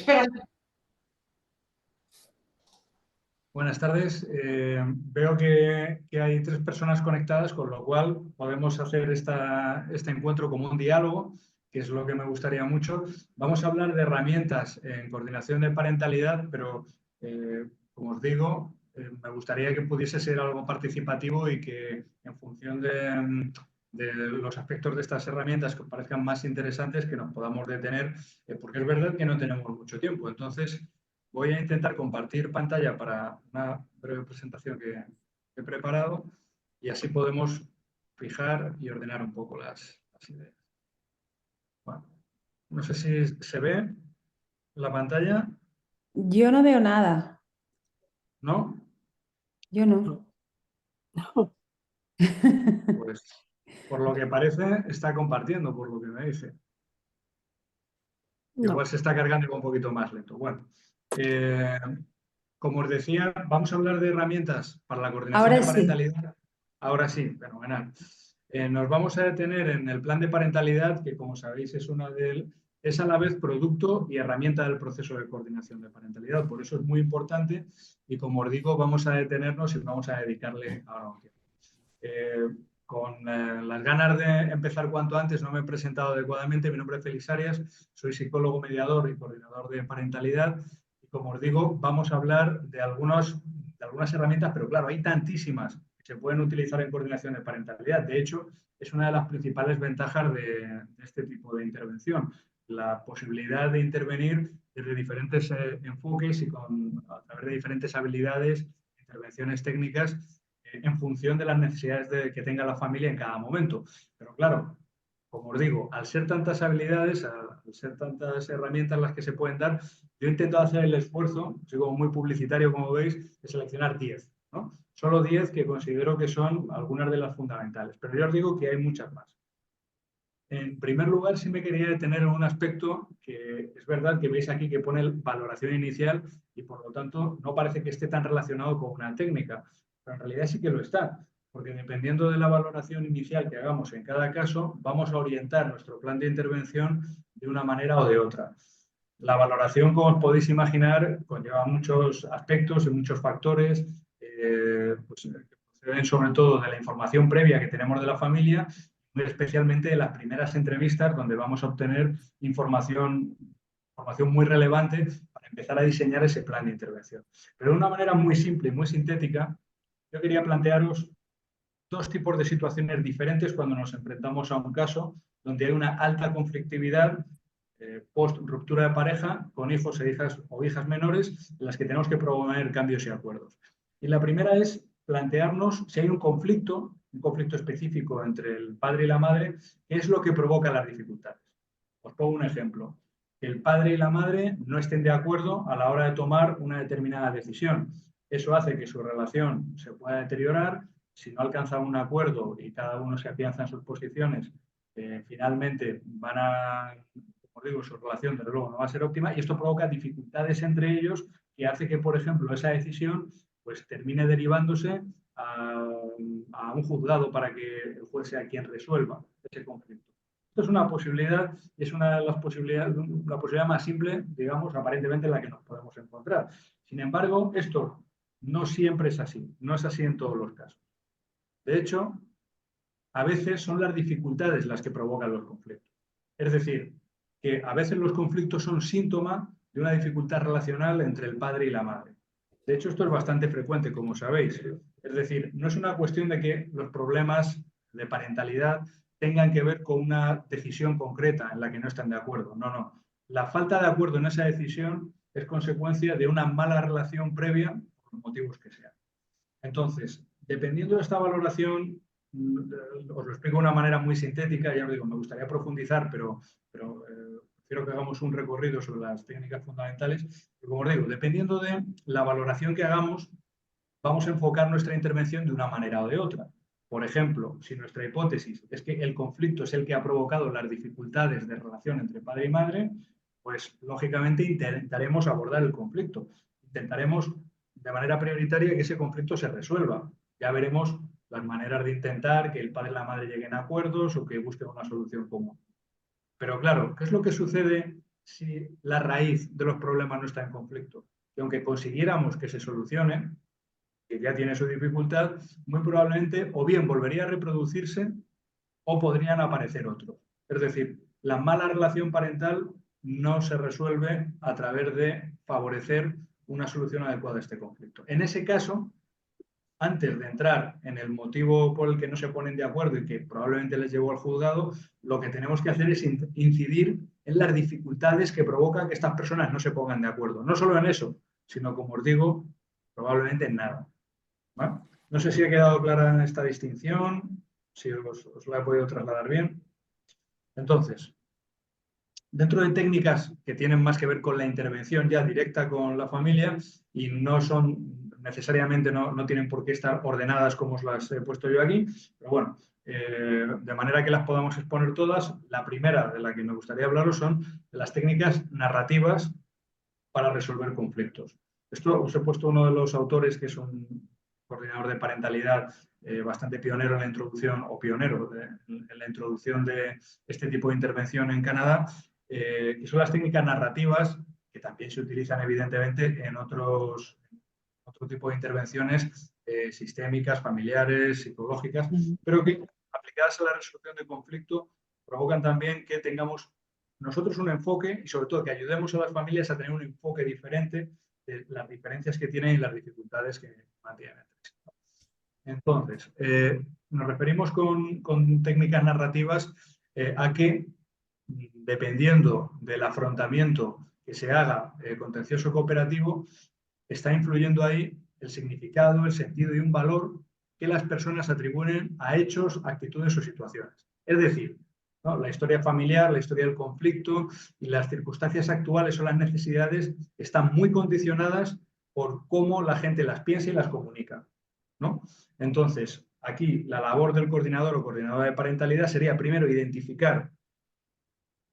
Espera. Buenas tardes. Veo que hay 3 personas conectadas, con lo cual podemos hacer este encuentro como un diálogo, que es lo que me gustaría mucho. Vamos a hablar de herramientas en coordinación de parentalidad, pero como os digo, me gustaría que pudiese ser algo participativo y que en función de los aspectos de estas herramientas que os parezcan más interesantes, que nos podamos detener, porque es verdad que no tenemos mucho tiempo. Entonces, voy a intentar compartir pantalla para una breve presentación que he preparado y así podemos fijar y ordenar un poco las ideas. Bueno, no sé si se ve la pantalla, Yo no veo nada. ¿no? Yo no. Pues por lo que parece está compartiendo, por lo que me dice. Igual No. se está cargando y va un poquito más lento. Bueno, eh, como os decía, vamos a hablar de herramientas para la coordinación Ahora de sí. parentalidad. Ahora sí, fenomenal. Nos vamos a detener en el plan de parentalidad, que como sabéis es a la vez producto y herramienta del proceso de coordinación de parentalidad. Por eso es muy importante y como os digo, vamos a detenernos y vamos a dedicarle ahora un tiempo. Con las ganas de empezar cuanto antes, no me he presentado adecuadamente. Mi nombre es Félix Arias, soy psicólogo mediador y coordinador de parentalidad. Y como os digo, vamos a hablar de algunas herramientas, pero claro, hay tantísimas que se pueden utilizar en coordinación de parentalidad. De hecho, es una de las principales ventajas de este tipo de intervención, la posibilidad de intervenir desde diferentes enfoques y a través de diferentes habilidades, intervenciones técnicas en función de las necesidades que tenga la familia en cada momento. Pero claro, como os digo, al ser tantas habilidades, al ser tantas herramientas las que se pueden dar, yo intento hacer el esfuerzo, soy como muy publicitario, como veis, de seleccionar 10, ¿no? Solo 10 que considero que son algunas de las fundamentales, pero yo os digo que hay muchas más. En primer lugar, sí me quería detener en un aspecto que es verdad que veis aquí que pone valoración inicial y por lo tanto no parece que esté tan relacionado con una técnica, pero en realidad sí que lo está, porque dependiendo de la valoración inicial que hagamos en cada caso, vamos a orientar nuestro plan de intervención de una manera o de otra. La valoración, como os podéis imaginar, conlleva muchos aspectos y muchos factores, pues, que proceden sobre todo de la información previa que tenemos de la familia, especialmente de las primeras entrevistas donde vamos a obtener información muy relevante para empezar a diseñar ese plan de intervención. Pero de una manera muy simple y muy sintética, yo quería plantearos 2 tipos de situaciones diferentes cuando nos enfrentamos a un caso donde hay una alta conflictividad post ruptura de pareja con hijos o hijas menores en las que tenemos que promover cambios y acuerdos. Y la primera es plantearnos si hay un conflicto específico entre el padre y la madre, ¿qué es lo que provoca las dificultades? Os pongo un ejemplo. Que el padre y la madre no estén de acuerdo a la hora de tomar una determinada decisión. Eso hace que su relación se pueda deteriorar. Si no alcanzan un acuerdo y cada uno se afianza en sus posiciones, finalmente van a, como digo, su relación desde luego no va a ser óptima y esto provoca dificultades entre ellos que hace que, por ejemplo, esa decisión pues termine derivándose a un juzgado para que el juez sea quien resuelva ese conflicto. Esto es una posibilidad y es una de las posibilidades, la posibilidad más simple, digamos, aparentemente en la que nos podemos encontrar. Sin embargo, esto no siempre es así, no es así en todos los casos. De hecho, a veces son las dificultades las que provocan los conflictos. Es decir, que a veces los conflictos son síntoma de una dificultad relacional entre el padre y la madre. De hecho, esto es bastante frecuente, como sabéis. Es decir, no es una cuestión de que los problemas de parentalidad tengan que ver con una decisión concreta en la que no están de acuerdo. No, no. La falta de acuerdo en esa decisión es consecuencia de una mala relación previa, por los motivos que sean. Entonces, dependiendo de esta valoración, os lo explico de una manera muy sintética, ya os digo, me gustaría profundizar, pero prefiero que hagamos un recorrido sobre las técnicas fundamentales. Pero como os digo, dependiendo de la valoración que hagamos, vamos a enfocar nuestra intervención de una manera o de otra. Por ejemplo, si nuestra hipótesis es que el conflicto es el que ha provocado las dificultades de relación entre padre y madre, pues lógicamente intentaremos abordar el conflicto. Intentaremos de manera prioritaria que ese conflicto se resuelva. Ya veremos las maneras de intentar que el padre y la madre lleguen a acuerdos o que busquen una solución común. Pero claro, ¿qué es lo que sucede si la raíz de los problemas no está en conflicto. Y aunque consiguiéramos que se solucione, que ya tiene su dificultad, muy probablemente o bien volvería a reproducirse o podrían aparecer otros. Es decir, la mala relación parental no se resuelve a través de favorecer una solución adecuada a este conflicto. En ese caso, antes de entrar en el motivo por el que no se ponen de acuerdo y que probablemente les llevó al juzgado, lo que tenemos que hacer es incidir en las dificultades que provoca que estas personas no se pongan de acuerdo. No solo en eso, sino, como os digo, probablemente en nada. ¿Vale? No sé si ha quedado clara esta distinción, si os la he podido trasladar bien. Entonces, dentro de técnicas que tienen más que ver con la intervención ya directa con la familia y no son necesariamente, no tienen por qué estar ordenadas como os las he puesto yo aquí, pero bueno, de manera que las podamos exponer todas, la primera de la que me gustaría hablaros son las técnicas narrativas para resolver conflictos. Esto os he puesto uno de los autores, que es un coordinador de parentalidad bastante pionero en la introducción, o pionero en la introducción de este tipo de intervención en Canadá, que son las técnicas narrativas, que también se utilizan evidentemente en otro tipo de intervenciones sistémicas, familiares, psicológicas, pero que aplicadas a la resolución de conflicto provocan también que tengamos nosotros un enfoque y sobre todo que ayudemos a las familias a tener un enfoque diferente de las diferencias que tienen y las dificultades que mantienen. Entonces, nos referimos con técnicas narrativas a que, dependiendo del afrontamiento que se haga contencioso cooperativo, está influyendo ahí el significado, el sentido y un valor que las personas atribuyen a hechos, actitudes o situaciones. Es decir, ¿no? La historia familiar, la historia del conflicto y las circunstancias actuales o las necesidades están muy condicionadas por cómo la gente las piensa y las comunica, ¿no? Entonces, aquí la labor del coordinador o coordinadora de parentalidad sería primero identificar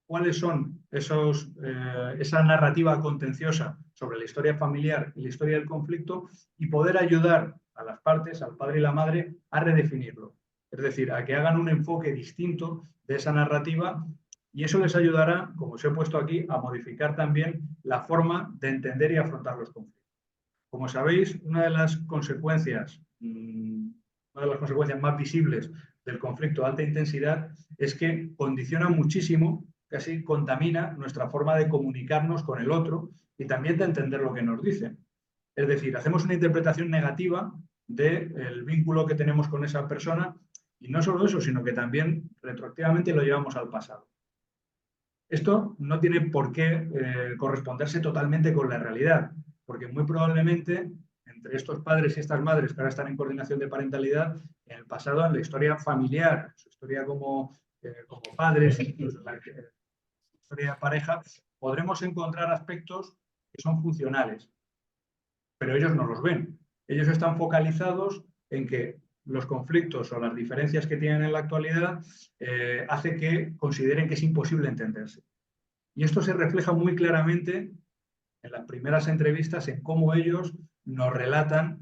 cuáles son esa narrativa contenciosa sobre la historia familiar y la historia del conflicto y poder ayudar a las partes, al padre y la madre, a redefinirlo. Es decir, a que hagan un enfoque distinto de esa narrativa y eso les ayudará, como os he puesto aquí, a modificar también la forma de entender y afrontar los conflictos. Como sabéis, una de las consecuencias más visibles del conflicto de alta intensidad es que condiciona muchísimo, casi contamina nuestra forma de comunicarnos con el otro y también de entender lo que nos dice. Es decir, hacemos una interpretación negativa del vínculo que tenemos con esa persona y no solo eso, sino que también retroactivamente lo llevamos al pasado. Esto no tiene por qué corresponderse totalmente con la realidad, porque muy probablemente entre estos padres y estas madres que ahora están en coordinación de parentalidad, en el pasado, en la historia familiar, su historia como padres, incluso en la historia de pareja, podremos encontrar aspectos que son funcionales, pero ellos no los ven. Ellos están focalizados en que los conflictos o las diferencias que tienen en la actualidad hace que consideren que es imposible entenderse. Y esto se refleja muy claramente en las primeras entrevistas en cómo ellos nos relatan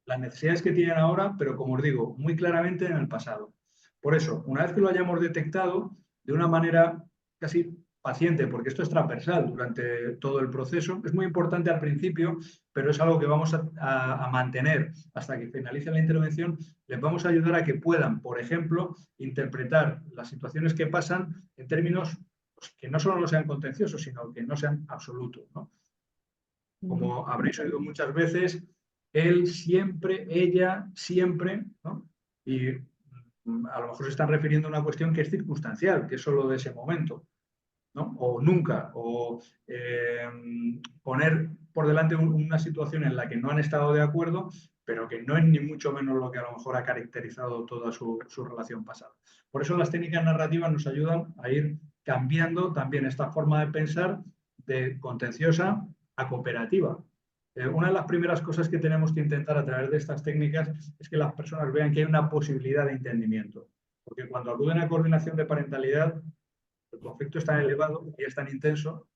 las necesidades que tienen ahora, pero como os digo, muy claramente en el pasado. Por eso, una vez que lo hayamos detectado, de una manera casi paciente, porque esto es transversal durante todo el proceso, es muy importante al principio, pero es algo que vamos a mantener hasta que finalice la intervención, les vamos a ayudar a que puedan, por ejemplo, interpretar las situaciones que pasan en términos pues, que no solo no sean contenciosos, sino que no sean absolutos, ¿no? Como habréis oído muchas veces, él siempre, ella siempre, ¿no? Y a lo mejor se están refiriendo a una cuestión que es circunstancial, que es solo de ese momento, ¿no? O nunca, o poner por delante una situación en la que no han estado de acuerdo, pero que no es ni mucho menos lo que a lo mejor ha caracterizado toda su relación pasada. Por eso las técnicas narrativas nos ayudan a ir cambiando también esta forma de pensar de contenciosa a cooperativa. Una de las primeras cosas que tenemos que intentar a través de estas técnicas es que las personas vean que hay una posibilidad de entendimiento. Porque cuando acuden a coordinación de parentalidad, el conflicto es tan elevado y es tan intenso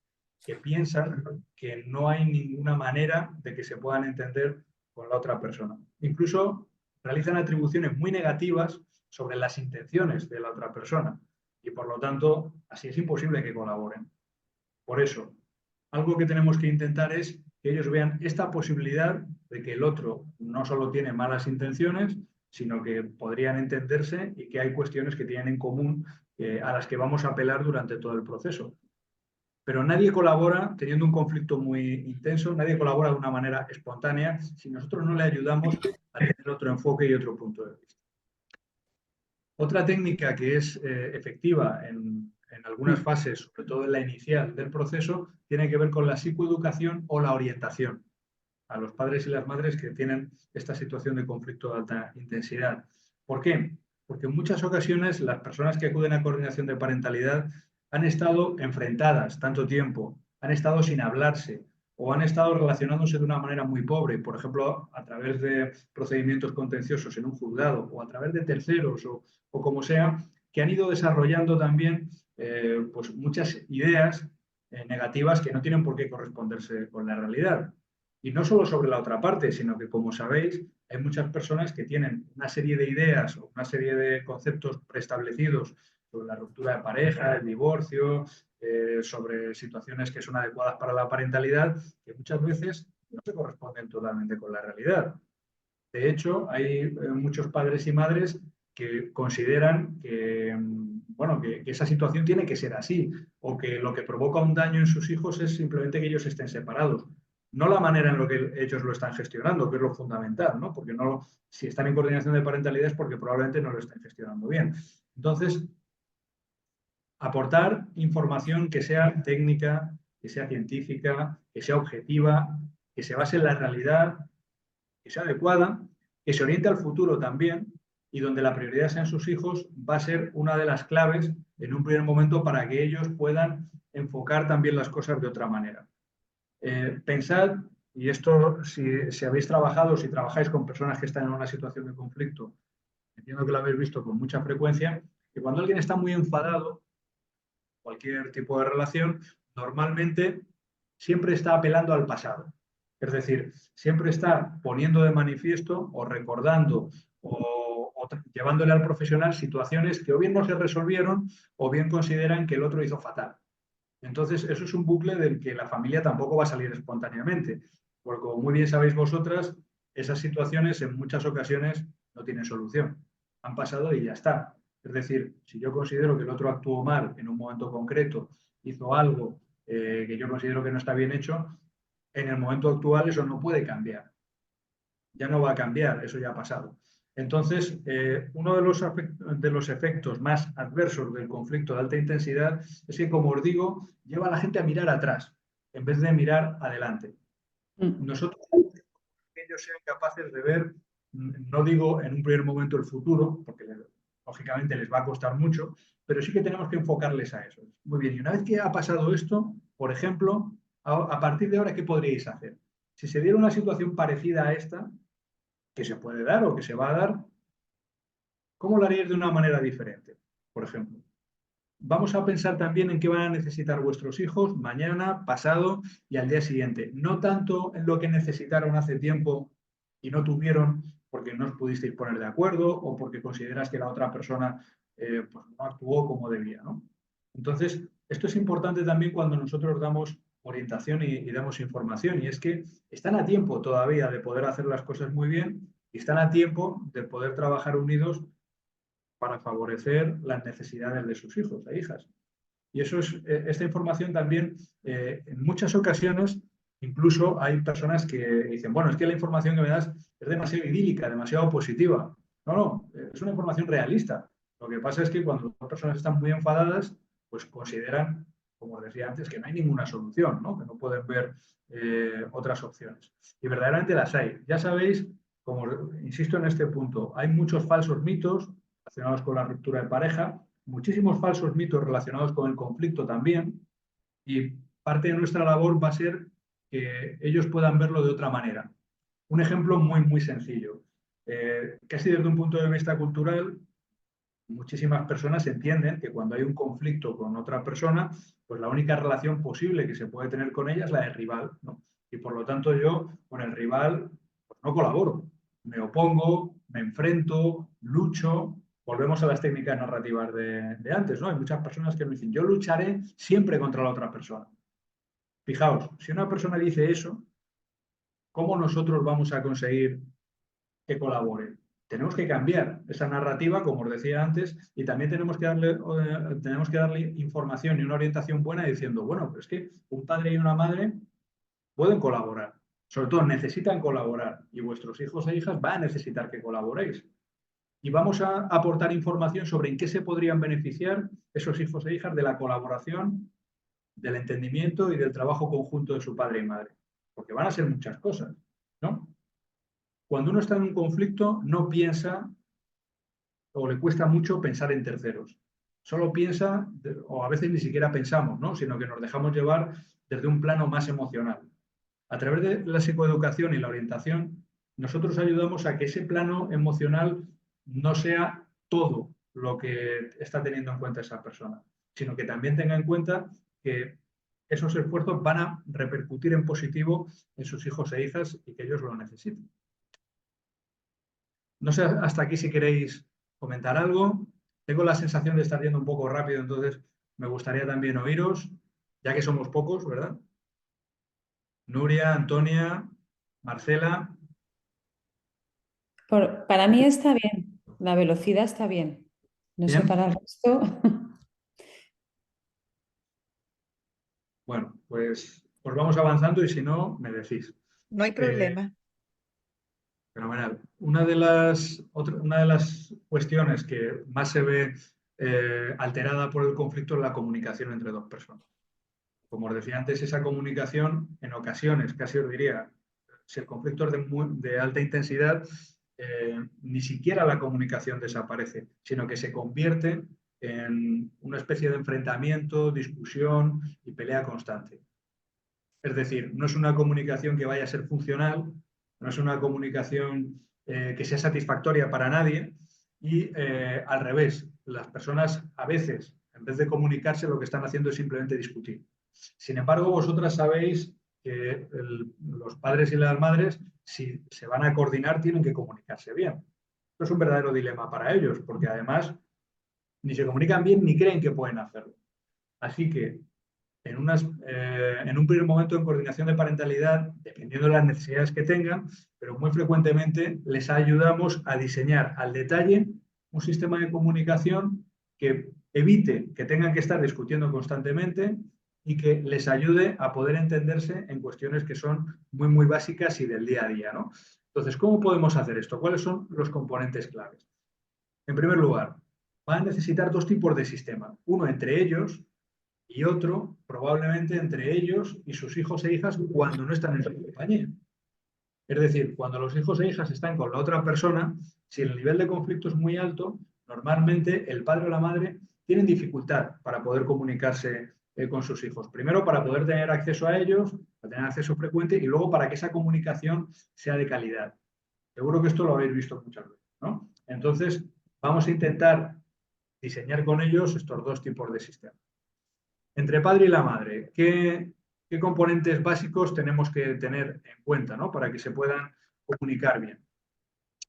que piensan que no hay ninguna manera de que se puedan entender con la otra persona. Incluso realizan atribuciones muy negativas sobre las intenciones de la otra persona y por lo tanto así es imposible que colaboren. Por eso, algo que tenemos que intentar es que ellos vean esta posibilidad de que el otro no solo tiene malas intenciones, sino que podrían entenderse y que hay cuestiones que tienen en común a las que vamos a apelar durante todo el proceso. Pero nadie colabora teniendo un conflicto muy intenso, nadie colabora de una manera espontánea si nosotros no le ayudamos a tener otro enfoque y otro punto de vista. Otra técnica que es efectiva en algunas fases, sobre todo en la inicial del proceso, tiene que ver con la psicoeducación o la orientación a los padres y las madres que tienen esta situación de conflicto de alta intensidad. ¿Por qué? Porque en muchas ocasiones las personas que acuden a coordinación de parentalidad han estado enfrentadas tanto tiempo, han estado sin hablarse o han estado relacionándose de una manera muy pobre, por ejemplo, a través de procedimientos contenciosos en un juzgado o a través de terceros o como sea, que han ido desarrollando también pues muchas ideas negativas que no tienen por qué corresponderse con la realidad. Y no solo sobre la otra parte, sino que, como sabéis, hay muchas personas que tienen una serie de ideas o una serie de conceptos preestablecidos sobre la ruptura de pareja, el divorcio, sobre situaciones que son adecuadas para la parentalidad, que muchas veces no se corresponden totalmente con la realidad. De hecho, hay muchos padres y madres que consideran que, bueno, que esa situación tiene que ser así o que lo que provoca un daño en sus hijos es simplemente que ellos estén separados. No la manera en la que ellos lo están gestionando, que es lo fundamental, ¿no? Porque no, si están en coordinación de parentalidad es porque probablemente no lo estén gestionando bien. Entonces, aportar información que sea técnica, que sea científica, que sea objetiva, que se base en la realidad, que sea adecuada, que se oriente al futuro también y donde la prioridad sean sus hijos, va a ser una de las claves en un primer momento para que ellos puedan enfocar también las cosas de otra manera. Pensad, y esto si habéis trabajado, si trabajáis con personas que están en una situación de conflicto, entiendo que lo habéis visto con mucha frecuencia, que cuando alguien está muy enfadado, cualquier tipo de relación, normalmente siempre está apelando al pasado. Es decir, siempre está poniendo de manifiesto o recordando o llevándole al profesional situaciones que o bien no se resolvieron o bien consideran que el otro hizo fatal. Entonces, eso es un bucle del que la familia tampoco va a salir espontáneamente, porque como muy bien sabéis vosotras, esas situaciones en muchas ocasiones no tienen solución. Han pasado y ya está. Es decir, si yo considero que el otro actuó mal en un momento concreto, hizo algo que yo considero que no está bien hecho, en el momento actual eso no puede cambiar. Ya no va a cambiar, eso ya ha pasado. Entonces, uno de los efectos más adversos del conflicto de alta intensidad es que, como os digo, lleva a la gente a mirar atrás en vez de mirar adelante. Nosotros, que ellos sean capaces de ver, no digo en un primer momento el futuro, porque lógicamente les va a costar mucho, pero sí que tenemos que enfocarles a eso. Muy bien, y una vez que ha pasado esto, por ejemplo, a partir de ahora, ¿qué podríais hacer? Si se diera una situación parecida a esta, que se puede dar o que se va a dar, ¿cómo lo haríais de una manera diferente? Por ejemplo, vamos a pensar también en qué van a necesitar vuestros hijos mañana, pasado y al día siguiente. No tanto en lo que necesitaron hace tiempo y no tuvieron porque no os pudisteis poner de acuerdo o porque consideras que la otra persona pues no actuó como debía, ¿no? Entonces, esto es importante también cuando nosotros damos orientación y damos información, y es que están a tiempo todavía de poder hacer las cosas muy bien y están a tiempo de poder trabajar unidos para favorecer las necesidades de sus hijos e hijas. Y eso es, esta información también, en muchas ocasiones, incluso hay personas que dicen, bueno, es que la información que me das es demasiado idílica, demasiado positiva. No, no, es una información realista. Lo que pasa es que cuando las personas están muy enfadadas, pues consideran, como decía antes, que no hay ninguna solución, ¿no? Que no pueden ver otras opciones. Y verdaderamente las hay. Ya sabéis, como insisto en este punto, hay muchos falsos mitos relacionados con la ruptura de pareja, muchísimos falsos mitos relacionados con el conflicto también, y parte de nuestra labor va a ser que ellos puedan verlo de otra manera. Un ejemplo muy, muy sencillo. Casi desde un punto de vista cultural, muchísimas personas entienden que cuando hay un conflicto con otra persona, pues la única relación posible que se puede tener con ella es la de rival, ¿no? Y por lo tanto yo con el rival pues no colaboro, me opongo, me enfrento, lucho. Volvemos a las técnicas narrativas de antes, ¿no? Hay muchas personas que me dicen, yo lucharé siempre contra la otra persona. Fijaos, si una persona dice eso, ¿cómo nosotros vamos a conseguir que colaboren? Tenemos que cambiar esa narrativa, como os decía antes, y también tenemos que darle información y una orientación buena diciendo, bueno, pero es que un padre y una madre pueden colaborar, sobre todo necesitan colaborar y vuestros hijos e hijas van a necesitar que colaboréis. Y vamos a aportar información sobre en qué se podrían beneficiar esos hijos e hijas de la colaboración, del entendimiento y del trabajo conjunto de su padre y madre. Porque van a ser muchas cosas, ¿no? Cuando uno está en un conflicto, no piensa o le cuesta mucho pensar en terceros. Solo piensa, o a veces ni siquiera pensamos, ¿no? Sino que nos dejamos llevar desde un plano más emocional. A través de la psicoeducación y la orientación, nosotros ayudamos a que ese plano emocional no sea todo lo que está teniendo en cuenta esa persona, sino que también tenga en cuenta que esos esfuerzos van a repercutir en positivo en sus hijos e hijas y que ellos lo necesiten. No sé hasta aquí si queréis comentar algo. Tengo la sensación de estar yendo un poco rápido, entonces me gustaría también oíros, ya que somos pocos, ¿verdad? Nuria, Antonia, Marcela. Para mí está bien, la velocidad está bien. No sé Bien. para el resto. Bueno, pues vamos avanzando y si no, me decís. No hay Eh, problema. Fenomenal. Una de las cuestiones que más se ve alterada por el conflicto es la comunicación entre dos personas. Como os decía antes, esa comunicación en ocasiones, casi os diría, si el conflicto es de alta intensidad, ni siquiera la comunicación desaparece, sino que se convierte en una especie de enfrentamiento, discusión y pelea constante. Es decir, no es una comunicación que vaya a ser funcional, no es una comunicación que sea satisfactoria para nadie y al revés, las personas a veces, en vez de comunicarse, lo que están haciendo es simplemente discutir. Sin embargo, vosotras sabéis que los padres y las madres, si se van a coordinar, tienen que comunicarse bien. Esto es un verdadero dilema para ellos, porque además ni se comunican bien ni creen que pueden hacerlo. Así que en un primer momento en coordinación de parentalidad, dependiendo de las necesidades que tengan, pero muy frecuentemente les ayudamos a diseñar al detalle un sistema de comunicación que evite que tengan que estar discutiendo constantemente y que les ayude a poder entenderse en cuestiones que son muy, muy básicas y del día a día, ¿no? Entonces, ¿cómo podemos hacer esto? ¿Cuáles son los componentes claves? En primer lugar, van a necesitar dos tipos de sistema. Uno entre ellos, y otro probablemente entre ellos y sus hijos e hijas cuando no están en su compañía. Es decir, cuando los hijos e hijas están con la otra persona, si el nivel de conflicto es muy alto, normalmente el padre o la madre tienen dificultad para poder comunicarse con sus hijos. Primero, para poder tener acceso a ellos, para tener acceso frecuente y luego para que esa comunicación sea de calidad. Seguro que esto lo habéis visto muchas veces, ¿no? Entonces, vamos a intentar diseñar con ellos estos dos tipos de sistemas. Entre padre y la madre, ¿qué componentes básicos tenemos que tener en cuenta, ¿no? Para que se puedan comunicar bien?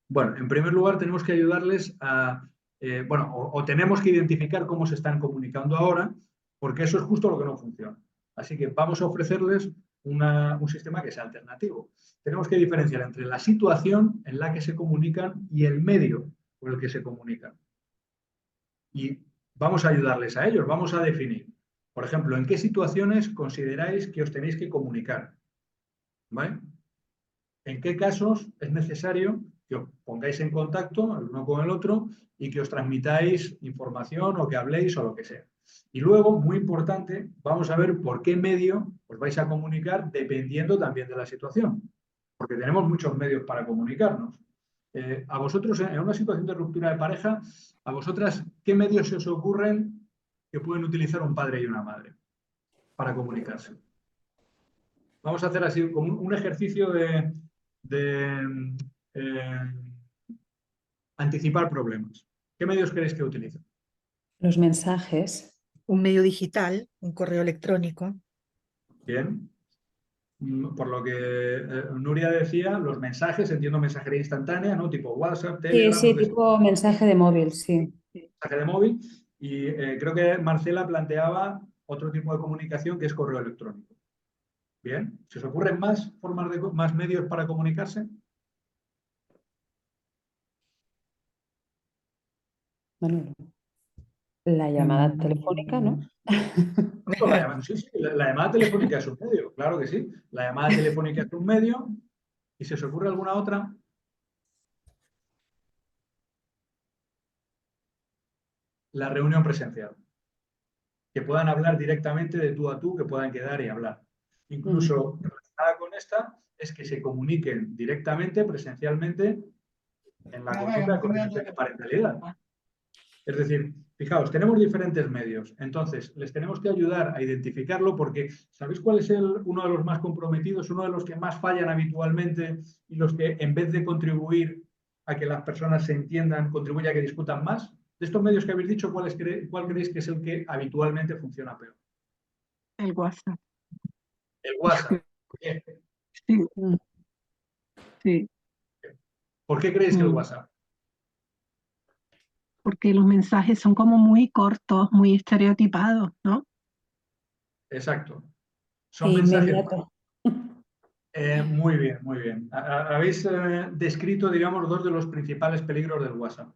Bueno, en primer lugar tenemos que ayudarles o tenemos que identificar cómo se están comunicando ahora, porque eso es justo lo que no funciona. Así que vamos a ofrecerles un sistema que sea alternativo. Tenemos que diferenciar entre la situación en la que se comunican y el medio por el que se comunican. Y vamos a ayudarles a ellos, vamos a definir. Por ejemplo, ¿en qué situaciones consideráis que os tenéis que comunicar? ¿Vale? ¿En qué casos es necesario que os pongáis en contacto el uno con el otro y que os transmitáis información o que habléis o lo que sea? Y luego, muy importante, vamos a ver por qué medio os vais a comunicar dependiendo también de la situación. Porque tenemos muchos medios para comunicarnos. A vosotros, en una situación de ruptura de pareja, a vosotras, ¿qué medios se os ocurren que pueden utilizar un padre y una madre para comunicarse? Vamos a hacer así como un ejercicio de anticipar problemas. ¿Qué medios queréis que utilicen? Los mensajes. Un medio digital, un correo electrónico. Bien. Por lo que Nuria decía, los mensajes, entiendo mensajería instantánea, ¿no? Tipo WhatsApp, Sí, Telegram, sí, tipo mensaje de móvil, sí. mensaje de móvil. Y creo que Marcela planteaba otro tipo de comunicación que es correo electrónico. Bien. ¿Se os ocurren más formas más medios para comunicarse? Bueno, la llamada telefónica, ¿no? No, sí, sí, la llamada telefónica es un medio, claro que sí. La llamada telefónica es un medio. ¿Y se os ocurre alguna otra? La reunión presencial. Que puedan hablar directamente de tú a tú, que puedan quedar y hablar. Incluso relacionada con esta es que se comuniquen directamente, presencialmente, en la consulta de coordinación de parentalidad. Es decir, fijaos, tenemos diferentes medios, entonces les tenemos que ayudar a identificarlo porque ¿sabéis cuál es uno de los más comprometidos, uno de los que más fallan habitualmente y los que en vez de contribuir a que las personas se entiendan, contribuye a que discutan más? De estos medios que habéis dicho, ¿cuál creéis que es el que habitualmente funciona peor? El WhatsApp. El WhatsApp. Bien. Sí, Mm. sí. ¿Por qué creéis que el WhatsApp? Porque los mensajes son como muy cortos, muy estereotipados, ¿no? Exacto. Son E mensajes. inmediato. Muy bien, muy bien. Habéis descrito, digamos, dos de los principales peligros del WhatsApp,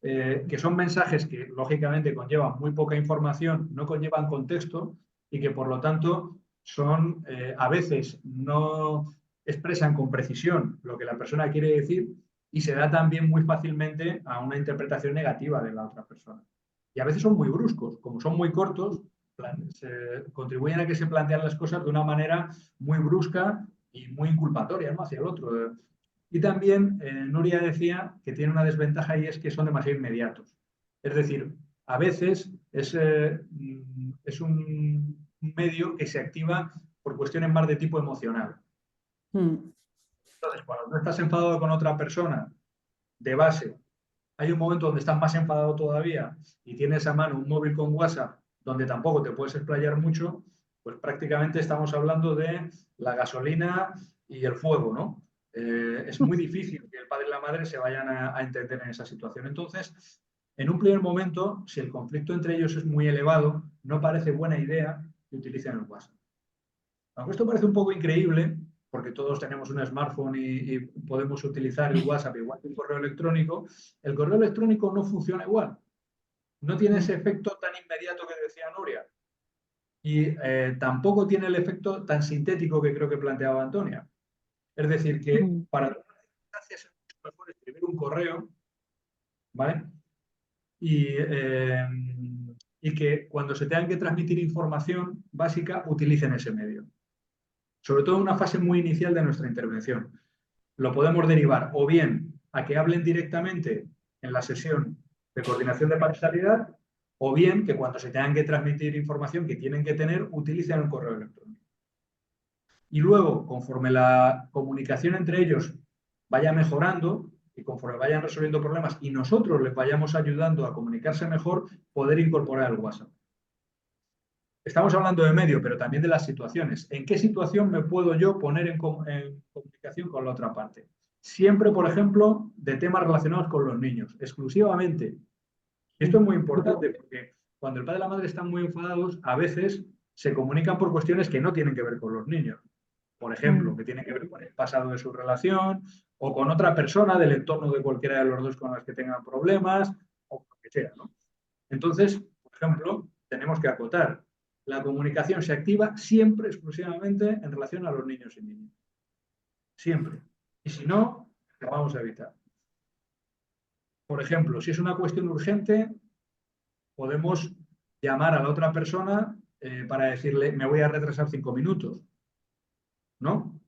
que son mensajes que, lógicamente, conllevan muy poca información, no conllevan contexto y que, por lo tanto, son, a veces no expresan con precisión lo que la persona quiere decir y se da también muy fácilmente a una interpretación negativa de la otra persona. Y a veces son muy bruscos, como son muy cortos, contribuyen a que se plantean las cosas de una manera muy brusca y muy inculpatoria, ¿no?, hacia el otro. Y también Nuria decía que tiene una desventaja y es que son demasiado inmediatos. Es decir, a veces es un medio que se activa por cuestiones más de tipo emocional. Entonces, cuando no estás enfadado con otra persona, de base, hay un momento donde estás más enfadado todavía y tienes a mano un móvil con WhatsApp donde tampoco te puedes explayar mucho, pues prácticamente estamos hablando de la gasolina y el fuego, ¿no? Es muy difícil que el padre y la madre se vayan a entender en esa situación. Entonces, en un primer momento, si el conflicto entre ellos es muy elevado, no parece buena idea que utilicen el WhatsApp. Aunque esto parece un poco increíble, porque todos tenemos un smartphone y podemos utilizar el WhatsApp igual que el correo electrónico no funciona igual. No tiene ese efecto tan inmediato que decía Nuria. Y tampoco tiene el efecto tan sintético que creo que planteaba Antonia. Es decir, que para algunas circunstancias es mucho mejor escribir un correo, ¿vale? Y que cuando se tengan que transmitir información básica utilicen ese medio. Sobre todo en una fase muy inicial de nuestra intervención. Lo podemos derivar o bien a que hablen directamente en la sesión de coordinación de parentalidad, o bien que cuando se tengan que transmitir información que tienen que tener, utilicen el correo electrónico. Y luego, conforme la comunicación entre ellos vaya mejorando y conforme vayan resolviendo problemas y nosotros les vayamos ayudando a comunicarse mejor, poder incorporar el WhatsApp. Estamos hablando de medio, pero también de las situaciones. ¿En qué situación me puedo yo poner en comunicación con la otra parte? Siempre, por ejemplo, de temas relacionados con los niños, exclusivamente. Esto es muy importante porque cuando el padre y la madre están muy enfadados, a veces se comunican por cuestiones que no tienen que ver con los niños. Por ejemplo, que tienen que ver con el pasado de su relación o con otra persona del entorno de cualquiera de los dos con las que tengan problemas o lo que sea, ¿no? Entonces, por ejemplo, tenemos que acotar. La comunicación se activa siempre, exclusivamente, en relación a los niños y niñas. Siempre. Y si no, lo vamos a evitar. Por ejemplo, si es una cuestión urgente, podemos llamar a la otra persona para decirle, me voy a retrasar 5 minutos. ¿No?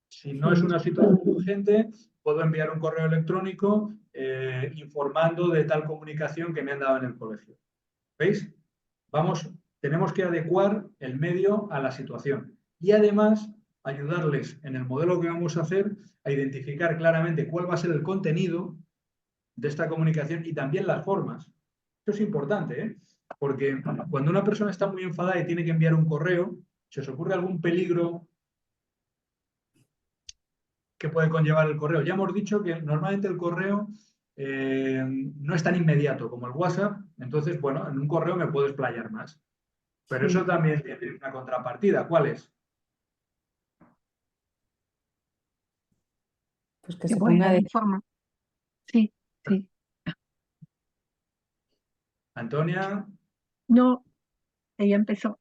Si no es una situación urgente, puedo enviar un correo electrónico informando de tal comunicación que me han dado en el colegio. ¿Veis? Tenemos que adecuar el medio a la situación y además ayudarles en el modelo que vamos a hacer a identificar claramente cuál va a ser el contenido de esta comunicación y también las formas. Esto es importante, ¿eh? Porque cuando una persona está muy enfadada y tiene que enviar un correo, ¿se os ocurre algún peligro que puede conllevar el correo? Ya hemos dicho que normalmente el correo no es tan inmediato como el WhatsApp, entonces, bueno, en un correo me puedo explayar más. Pero eso también tiene una contrapartida. ¿Cuál es? Pues que Qué se ponga buena de... forma. Sí, sí. Antonia, No, ella empezó.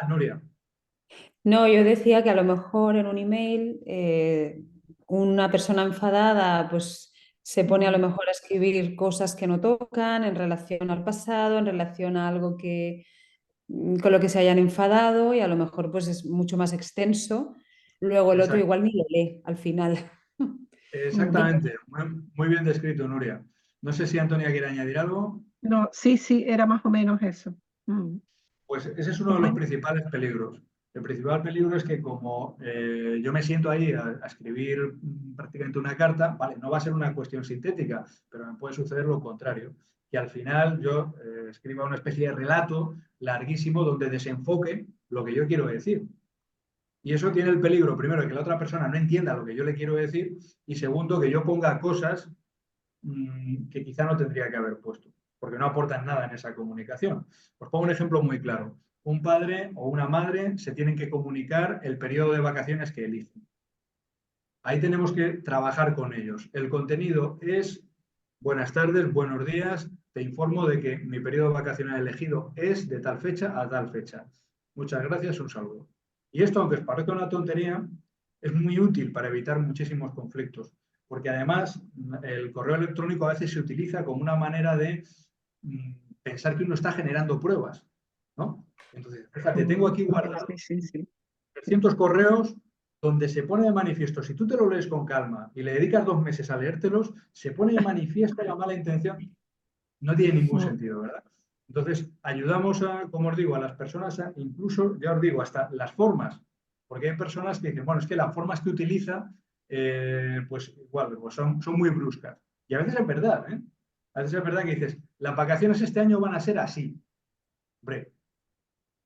Nuria. No, yo decía que a lo mejor en un email una persona enfadada pues se pone a lo mejor a escribir cosas que no tocan en relación al pasado, en relación a algo que con lo que se hayan enfadado y a lo mejor pues es mucho más extenso. Luego el otro Exacto. igual ni lo lee al final. Mm. Exactamente, muy bien descrito, Nuria. No sé si Antonia quiere añadir algo. No, sí, sí, era más o menos eso. Mm. Pues ese es uno de los Bueno, principales peligros. El principal peligro es que como yo me siento ahí a escribir prácticamente una carta, vale, no va a ser una cuestión sintética, pero me puede suceder lo contrario, que al final yo escriba una especie de relato larguísimo donde desenfoque lo que yo quiero decir. Y eso tiene el peligro, primero, de que la otra persona no entienda lo que yo le quiero decir y segundo, que yo ponga cosas que quizá no tendría que haber puesto, porque no aportan nada en esa comunicación. Os pongo un ejemplo muy claro. Un padre o una madre se tienen que comunicar el periodo de vacaciones que eligen. Ahí tenemos que trabajar con ellos. El contenido es, buenas tardes, buenos días, te informo de que mi periodo vacacional elegido es de tal fecha a tal fecha. Muchas gracias, un saludo. Y esto, aunque os parezca una tontería, es muy útil para evitar muchísimos conflictos, porque además el correo electrónico a veces se utiliza como una manera de pensar que uno está generando pruebas, ¿no? Entonces, fíjate, tengo aquí sí, guardado sí, sí. 300 correos donde se pone de manifiesto, si tú te lo lees con calma y le dedicas 2 meses a leértelos, se pone de manifiesto la mala intención. No tiene ningún Mm. sentido, ¿verdad? Entonces, ayudamos a, como os digo, a las personas, incluso, ya os digo, hasta las formas, porque hay personas que dicen, bueno, es que las formas que utiliza, pues igual, pues son muy bruscas. Y a veces es verdad, ¿eh? A veces es verdad que dices, las vacaciones este año van a ser así. Hombre,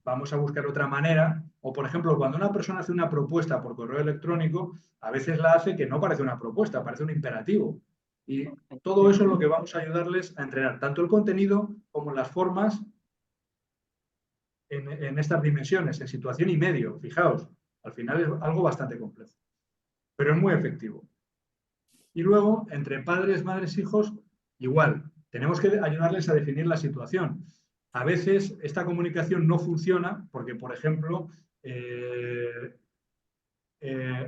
vamos a buscar otra manera. O, por ejemplo, cuando una persona hace una propuesta por correo electrónico, a veces la hace que no parece una propuesta, parece un imperativo. Y todo eso es lo que vamos a ayudarles a entrenar, tanto el contenido como las formas en estas dimensiones, en situación y medio. Fijaos, al final es algo bastante complejo, pero es muy efectivo. Y luego, entre padres, madres, hijos, igual, tenemos que ayudarles a definir la situación. A veces esta comunicación no funciona porque, por ejemplo,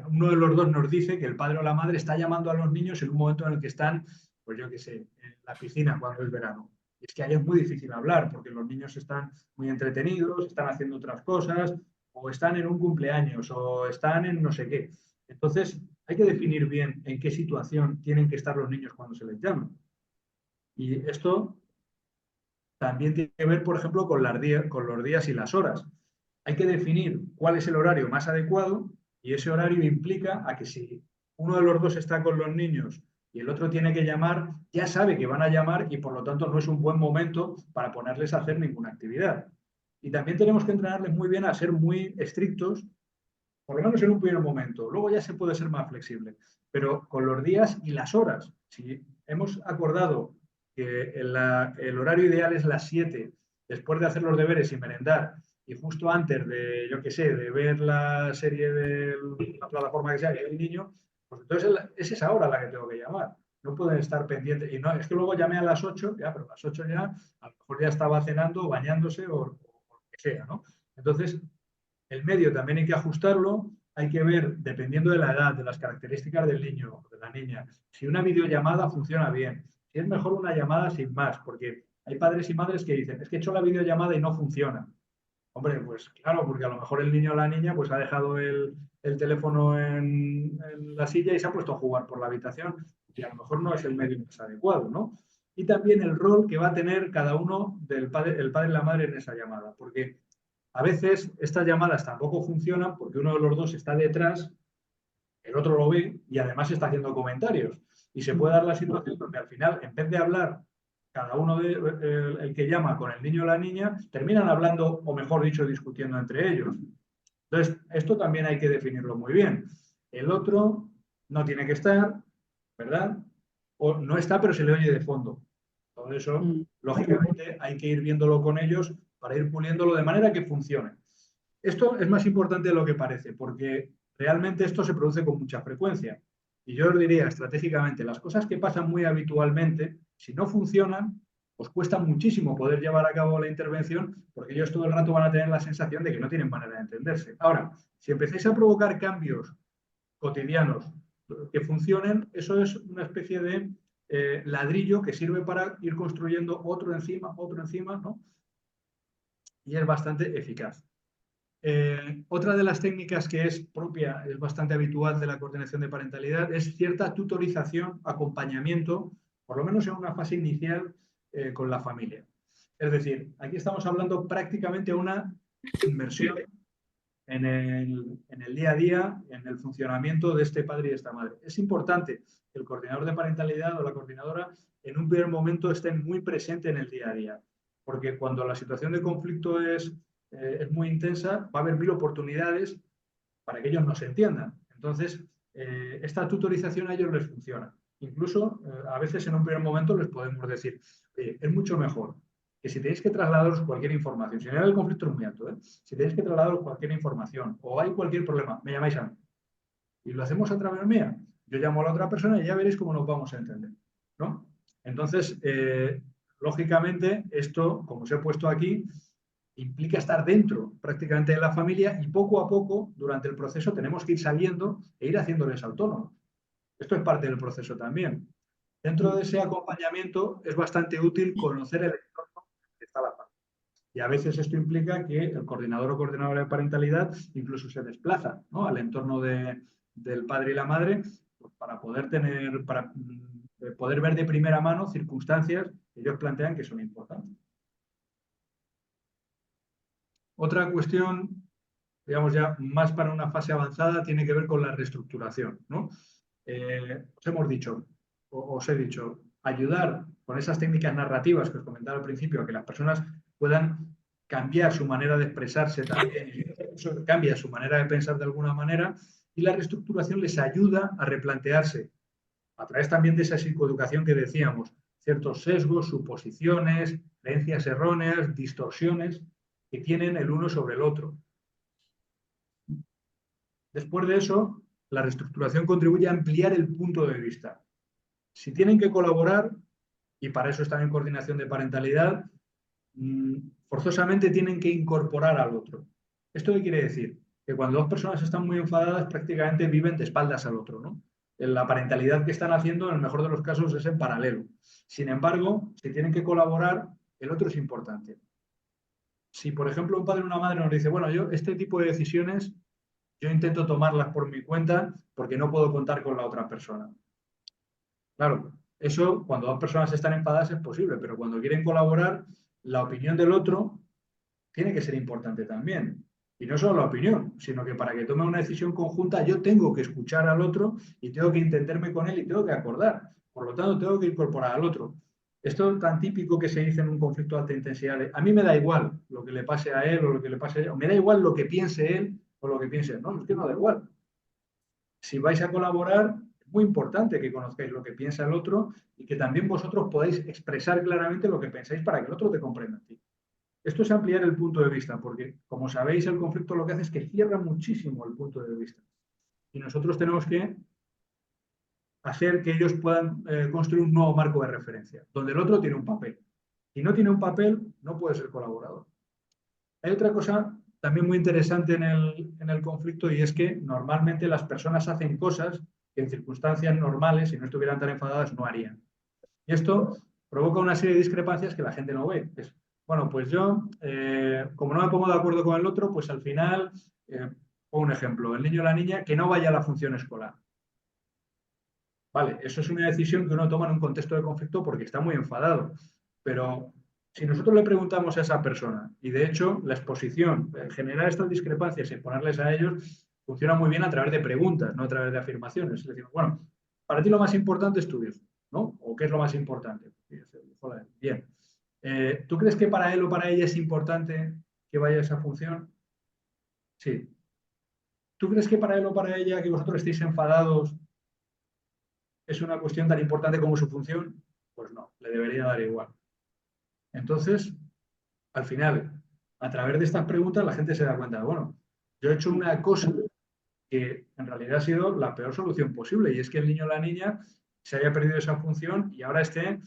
uno de los dos nos dice que el padre o la madre está llamando a los niños en un momento en el que están, pues yo qué sé, en la piscina cuando es verano. Y es que ahí es muy difícil hablar porque los niños están muy entretenidos, están haciendo otras cosas, o están en un cumpleaños, o están en no sé qué. Entonces, hay que definir bien en qué situación tienen que estar los niños cuando se les llama. Y esto también tiene que ver, por ejemplo, con los días y las horas. Hay que definir cuál es el horario más adecuado y ese horario implica a que si uno de los dos está con los niños y el otro tiene que llamar, ya sabe que van a llamar y por lo tanto no es un buen momento para ponerles a hacer ninguna actividad. Y también tenemos que entrenarles muy bien a ser muy estrictos, por lo menos en un primer momento. Luego ya se puede ser más flexible, pero con los días y las horas. Si hemos acordado que el horario ideal es las 7, después de hacer los deberes y merendar, y justo antes de, yo qué sé, de ver la serie de la plataforma que sea, que hay un niño, pues entonces es esa hora la que tengo que llamar. No pueden estar pendientes. Y no, es que luego llamé a las 8, ya, pero a las 8 ya, a lo mejor ya estaba cenando, bañándose o lo que sea, ¿no? Entonces, el medio también hay que ajustarlo, hay que ver, dependiendo de la edad, de las características del niño o de la niña, si una videollamada funciona bien, si es mejor una llamada sin más, porque hay padres y madres que dicen, es que he hecho la videollamada y no funciona. Hombre, pues claro, porque a lo mejor el niño o la niña pues ha dejado el teléfono en la silla y se ha puesto a jugar por la habitación y a lo mejor no es el medio más adecuado, ¿no? Y también el rol que va a tener cada uno del padre, el padre y la madre en esa llamada, porque a veces estas llamadas tampoco funcionan porque uno de los dos está detrás, el otro lo ve y además está haciendo comentarios. Y se puede dar la situación donde al final, en vez de hablar cada uno de, el que llama con el niño o la niña, terminan hablando, o mejor dicho, discutiendo entre ellos. Entonces, esto también hay que definirlo muy bien. El otro no tiene que estar, ¿verdad? O no está, pero se le oye de fondo. Todo eso, lógicamente, hay que ir viéndolo con ellos para ir puliéndolo de manera que funcione. Esto es más importante de lo que parece, porque realmente esto se produce con mucha frecuencia. Y yo os diría estratégicamente, las cosas que pasan muy habitualmente, si no funcionan, os cuesta muchísimo poder llevar a cabo la intervención porque ellos todo el rato van a tener la sensación de que no tienen manera de entenderse. Ahora, si empezáis a provocar cambios cotidianos que funcionen, eso es una especie de ladrillo que sirve para ir construyendo otro encima, ¿no? Y es bastante eficaz. Otra de las técnicas que es propia, es bastante habitual de la coordinación de parentalidad, es cierta tutorización, acompañamiento, por lo menos en una fase inicial con la familia. Es decir, aquí estamos hablando prácticamente de una inmersión en el día a día, en el funcionamiento de este padre y de esta madre. Es importante que el coordinador de parentalidad o la coordinadora en un primer momento estén muy presente en el día a día, porque cuando la situación de conflicto es muy intensa, va a haber 1000 oportunidades para que ellos no se entiendan. Entonces, esta tutorización a ellos les funciona. Incluso, a veces en un primer momento les podemos decir, es mucho mejor que si tenéis que trasladaros cualquier información, si el conflicto es muy alto, si tenéis que trasladaros cualquier información o hay cualquier problema, me llamáis a mí. Y lo hacemos a través mía. Yo llamo a la otra persona y ya veréis cómo nos vamos a entender, ¿no? Entonces, lógicamente, esto, como os he puesto aquí, implica estar dentro prácticamente de la familia y poco a poco, durante el proceso, tenemos que ir saliendo e ir haciéndoles autónomos. Esto es parte del proceso también. Dentro de ese acompañamiento es bastante útil conocer el entorno que está la familia. Y a veces esto implica que el coordinador o coordinadora de parentalidad incluso se desplaza, ¿no?, al entorno del padre y la madre, pues, para poder ver de primera mano circunstancias que ellos plantean que son importantes. Otra cuestión, digamos ya más para una fase avanzada, tiene que ver con la reestructuración, ¿no? Os he dicho, ayudar con esas técnicas narrativas que os comentaba al principio, a que las personas puedan cambiar su manera de expresarse también, eso cambia su manera de pensar de alguna manera, y la reestructuración les ayuda a replantearse, a través también de esa psicoeducación que decíamos, ciertos sesgos, suposiciones, creencias erróneas, distorsiones que tienen el uno sobre el otro. Después de eso, la reestructuración contribuye a ampliar el punto de vista. Si tienen que colaborar, y para eso están en coordinación de parentalidad, forzosamente tienen que incorporar al otro. ¿Esto qué quiere decir? Que cuando dos personas están muy enfadadas, prácticamente viven de espaldas al otro, ¿no? La parentalidad que están haciendo, en el mejor de los casos, es en paralelo. Sin embargo, si tienen que colaborar, el otro es importante. Si, por ejemplo, un padre o una madre nos dice, bueno, yo este tipo de decisiones, yo intento tomarlas por mi cuenta porque no puedo contar con la otra persona. Claro, eso cuando dos personas están enfadadas es posible, pero cuando quieren colaborar, la opinión del otro tiene que ser importante también. Y no solo la opinión, sino que para que tome una decisión conjunta yo tengo que escuchar al otro y tengo que entenderme con él y tengo que acordar. Por lo tanto, tengo que incorporar al otro. Esto tan típico que se dice en un conflicto de alta intensidad. A mí me da igual lo que le pase a él o lo que le pase a ella. Me da igual lo que piense él o lo que piense él. No, es que no da igual. Si vais a colaborar, es muy importante que conozcáis lo que piensa el otro y que también vosotros podáis expresar claramente lo que pensáis para que el otro te comprenda a ti. Esto es ampliar el punto de vista, porque, como sabéis, el conflicto lo que hace es que cierra muchísimo el punto de vista. Y nosotros tenemos que hacer que ellos puedan construir un nuevo marco de referencia, donde el otro tiene un papel. Si no tiene un papel, no puede ser colaborador. Hay otra cosa también muy interesante en el conflicto, y es que normalmente las personas hacen cosas que en circunstancias normales, si no estuvieran tan enfadadas, no harían. Y esto provoca una serie de discrepancias que la gente no ve. Bueno, pues yo, como no me pongo de acuerdo con el otro, pues al final, pongo un ejemplo, el niño o la niña que no vaya a la función escolar. Vale, eso es una decisión que uno toma en un contexto de conflicto porque está muy enfadado. Pero si nosotros le preguntamos a esa persona, y de hecho la exposición, generar estas discrepancias y exponerles a ellos, funciona muy bien a través de preguntas, no a través de afirmaciones. Es decir, bueno, para ti lo más importante es tu hijo, ¿no? ¿O qué es lo más importante? Bien. ¿Tú crees que para él o para ella es importante que vaya a esa función? Sí. ¿Tú crees que para él o para ella que vosotros estéis enfadados es una cuestión tan importante como su función? Pues no, le debería dar igual. Entonces, al final, a través de estas preguntas, la gente se da cuenta, bueno, yo he hecho una cosa que en realidad ha sido la peor solución posible, y es que el niño o la niña se haya perdido esa función y ahora esté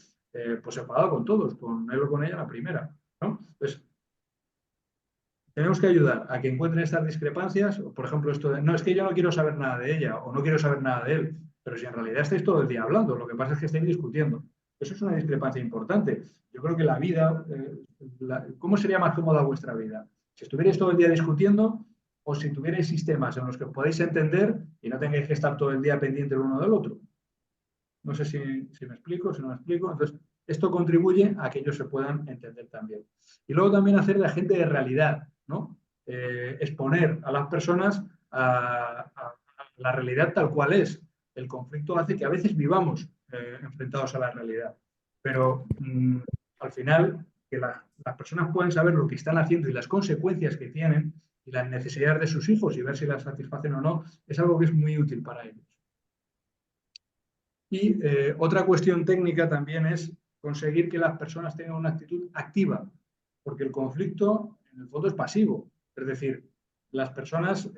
pues enfadado con todos, con él o con ella la primera, ¿no? Entonces, tenemos que ayudar a que encuentren estas discrepancias, o por ejemplo esto de, no, es que yo no quiero saber nada de ella o no quiero saber nada de él, pero si en realidad estáis todo el día hablando, lo que pasa es que estáis discutiendo. Eso es una discrepancia importante. Yo creo que la vida, ¿cómo sería más cómoda vuestra vida? Si estuvierais todo el día discutiendo o si tuvierais sistemas en los que podéis entender y no tengáis que estar todo el día pendiente el uno del otro. No sé si me explico, si no me explico. Entonces, esto contribuye a que ellos se puedan entender también. Y luego también hacer de agente de realidad, ¿no? Exponer a las personas a la realidad tal cual es. El conflicto hace que a veces vivamos enfrentados a la realidad. Pero al final, que las personas puedan saber lo que están haciendo y las consecuencias que tienen y las necesidades de sus hijos y ver si las satisfacen o no, es algo que es muy útil para ellos. Y otra cuestión técnica también es conseguir que las personas tengan una actitud activa, porque el conflicto en el fondo es pasivo. Es decir, las personas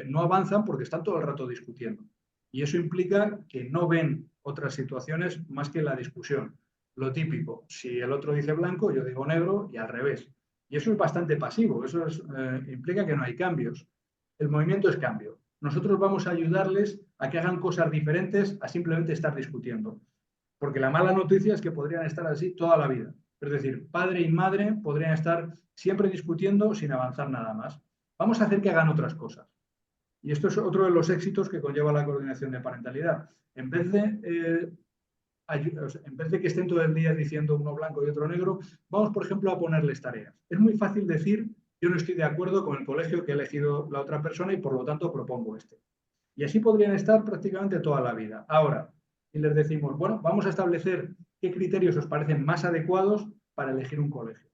no avanzan porque están todo el rato discutiendo. Y eso implica que no ven otras situaciones más que la discusión. Lo típico, si el otro dice blanco, yo digo negro y al revés. Y eso es bastante pasivo, eso implica que no hay cambios. El movimiento es cambio. Nosotros vamos a ayudarles a que hagan cosas diferentes a simplemente estar discutiendo. Porque la mala noticia es que podrían estar así toda la vida. Es decir, padre y madre podrían estar siempre discutiendo sin avanzar nada más. Vamos a hacer que hagan otras cosas. Y esto es otro de los éxitos que conlleva la coordinación de parentalidad. En vez de que estén todo el día diciendo uno blanco y otro negro, vamos, por ejemplo, a ponerles tareas. Es muy fácil decir, yo no estoy de acuerdo con el colegio que ha elegido la otra persona y por lo tanto propongo este. Y así podrían estar prácticamente toda la vida. Ahora, si les decimos, bueno, vamos a establecer qué criterios os parecen más adecuados para elegir un colegio.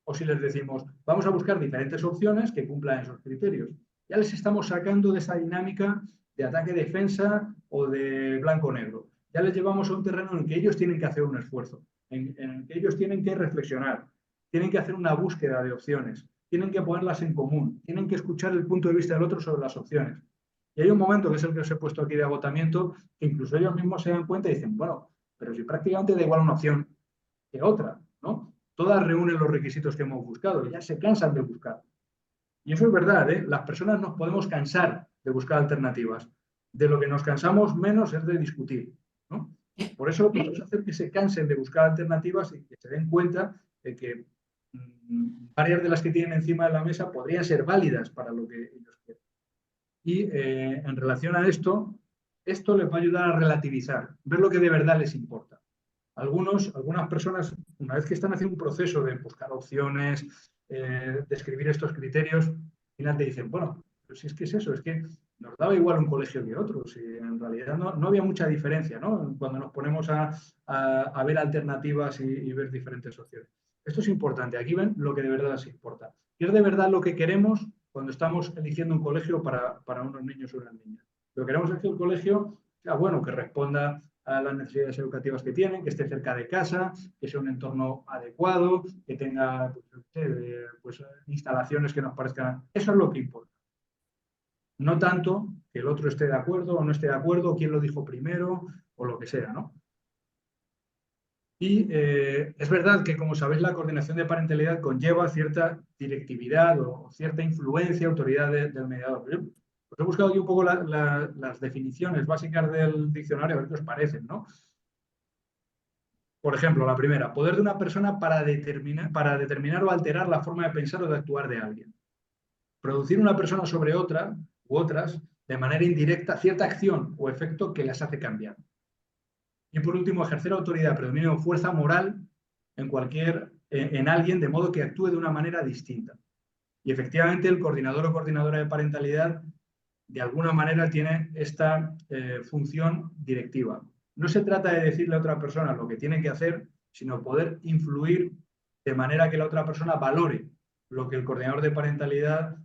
O si les decimos, vamos a buscar diferentes opciones que cumplan esos criterios. Ya les estamos sacando de esa dinámica de ataque-defensa o de blanco-negro. Ya les llevamos a un terreno en el que ellos tienen que hacer un esfuerzo, en el que ellos tienen que reflexionar, tienen que hacer una búsqueda de opciones, tienen que ponerlas en común, tienen que escuchar el punto de vista del otro sobre las opciones. Y hay un momento, que es el que os he puesto aquí de agotamiento, que incluso ellos mismos se dan cuenta y dicen, bueno, pero si prácticamente da igual una opción que otra, ¿no? Todas reúnen los requisitos que hemos buscado y ya se cansan de buscar. Y eso es verdad, ¿eh? Las personas nos podemos cansar de buscar alternativas. De lo que nos cansamos menos es de discutir, ¿no? Por eso podemos hacer que se cansen de buscar alternativas y que se den cuenta de que varias de las que tienen encima de la mesa podrían ser válidas para lo que ellos quieren. Y en relación a esto les va a ayudar a relativizar, ver lo que de verdad les importa. Algunas personas, una vez que están haciendo un proceso de buscar opciones, de escribir estos criterios, al final te dicen, bueno, pero si es que es eso, es que nos daba igual un colegio que otro, si en realidad no había mucha diferencia, ¿no? Cuando nos ponemos a ver alternativas y ver diferentes opciones. Esto es importante, aquí ven lo que de verdad les importa. ¿Qué es de verdad lo que queremos cuando estamos eligiendo un colegio para unos niños o unas niñas? Lo que queremos es que el colegio sea bueno, que responda a las necesidades educativas que tienen, que esté cerca de casa, que sea un entorno adecuado, que tenga pues, instalaciones que nos parezcan. Eso es lo que importa. No tanto que el otro esté de acuerdo o no esté de acuerdo, quién lo dijo primero o lo que sea, ¿no? Y es verdad que, como sabéis, la coordinación de parentalidad conlleva cierta directividad o cierta influencia, autoridad del mediador. Yo os he buscado aquí un poco las definiciones básicas del diccionario, a ver qué os parecen, ¿no? Por ejemplo, la primera, poder de una persona para determinar o alterar la forma de pensar o de actuar de alguien. Producir una persona sobre otra u otras de manera indirecta cierta acción o efecto que las hace cambiar. Y por último, ejercer autoridad, predominio o fuerza moral en alguien de modo que actúe de una manera distinta. Y efectivamente el coordinador o coordinadora de parentalidad de alguna manera tiene esta función directiva. No se trata de decirle a otra persona lo que tiene que hacer, sino poder influir de manera que la otra persona valore lo que el coordinador de parentalidad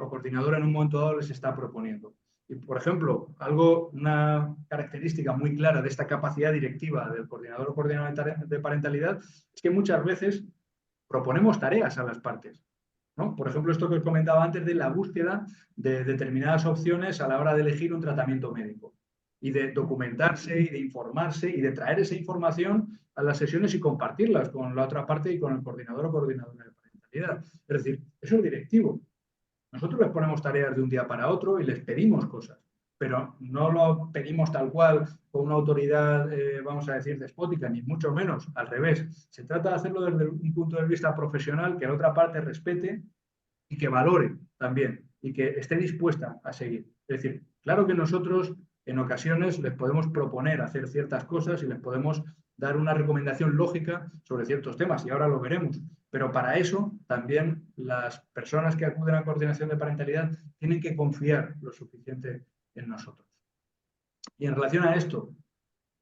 o coordinadora en un momento dado les está proponiendo. Y, por ejemplo, una característica muy clara de esta capacidad directiva del coordinador o coordinadora de parentalidad es que muchas veces proponemos tareas a las partes. ¿no? Por ejemplo, esto que os comentaba antes de la búsqueda de determinadas opciones a la hora de elegir un tratamiento médico y de documentarse y de informarse y de traer esa información a las sesiones y compartirlas con la otra parte y con el coordinador o coordinadora de parentalidad. Es decir, eso es directivo. Nosotros les ponemos tareas de un día para otro y les pedimos cosas, pero no lo pedimos tal cual con una autoridad, vamos a decir, despótica, ni mucho menos, al revés. Se trata de hacerlo desde un punto de vista profesional, que la otra parte respete y que valore también y que esté dispuesta a seguir. Es decir, claro que nosotros en ocasiones les podemos proponer hacer ciertas cosas y les podemos dar una recomendación lógica sobre ciertos temas y ahora lo veremos. Pero para eso también las personas que acuden a coordinación de parentalidad tienen que confiar lo suficiente en nosotros. Y en relación a esto,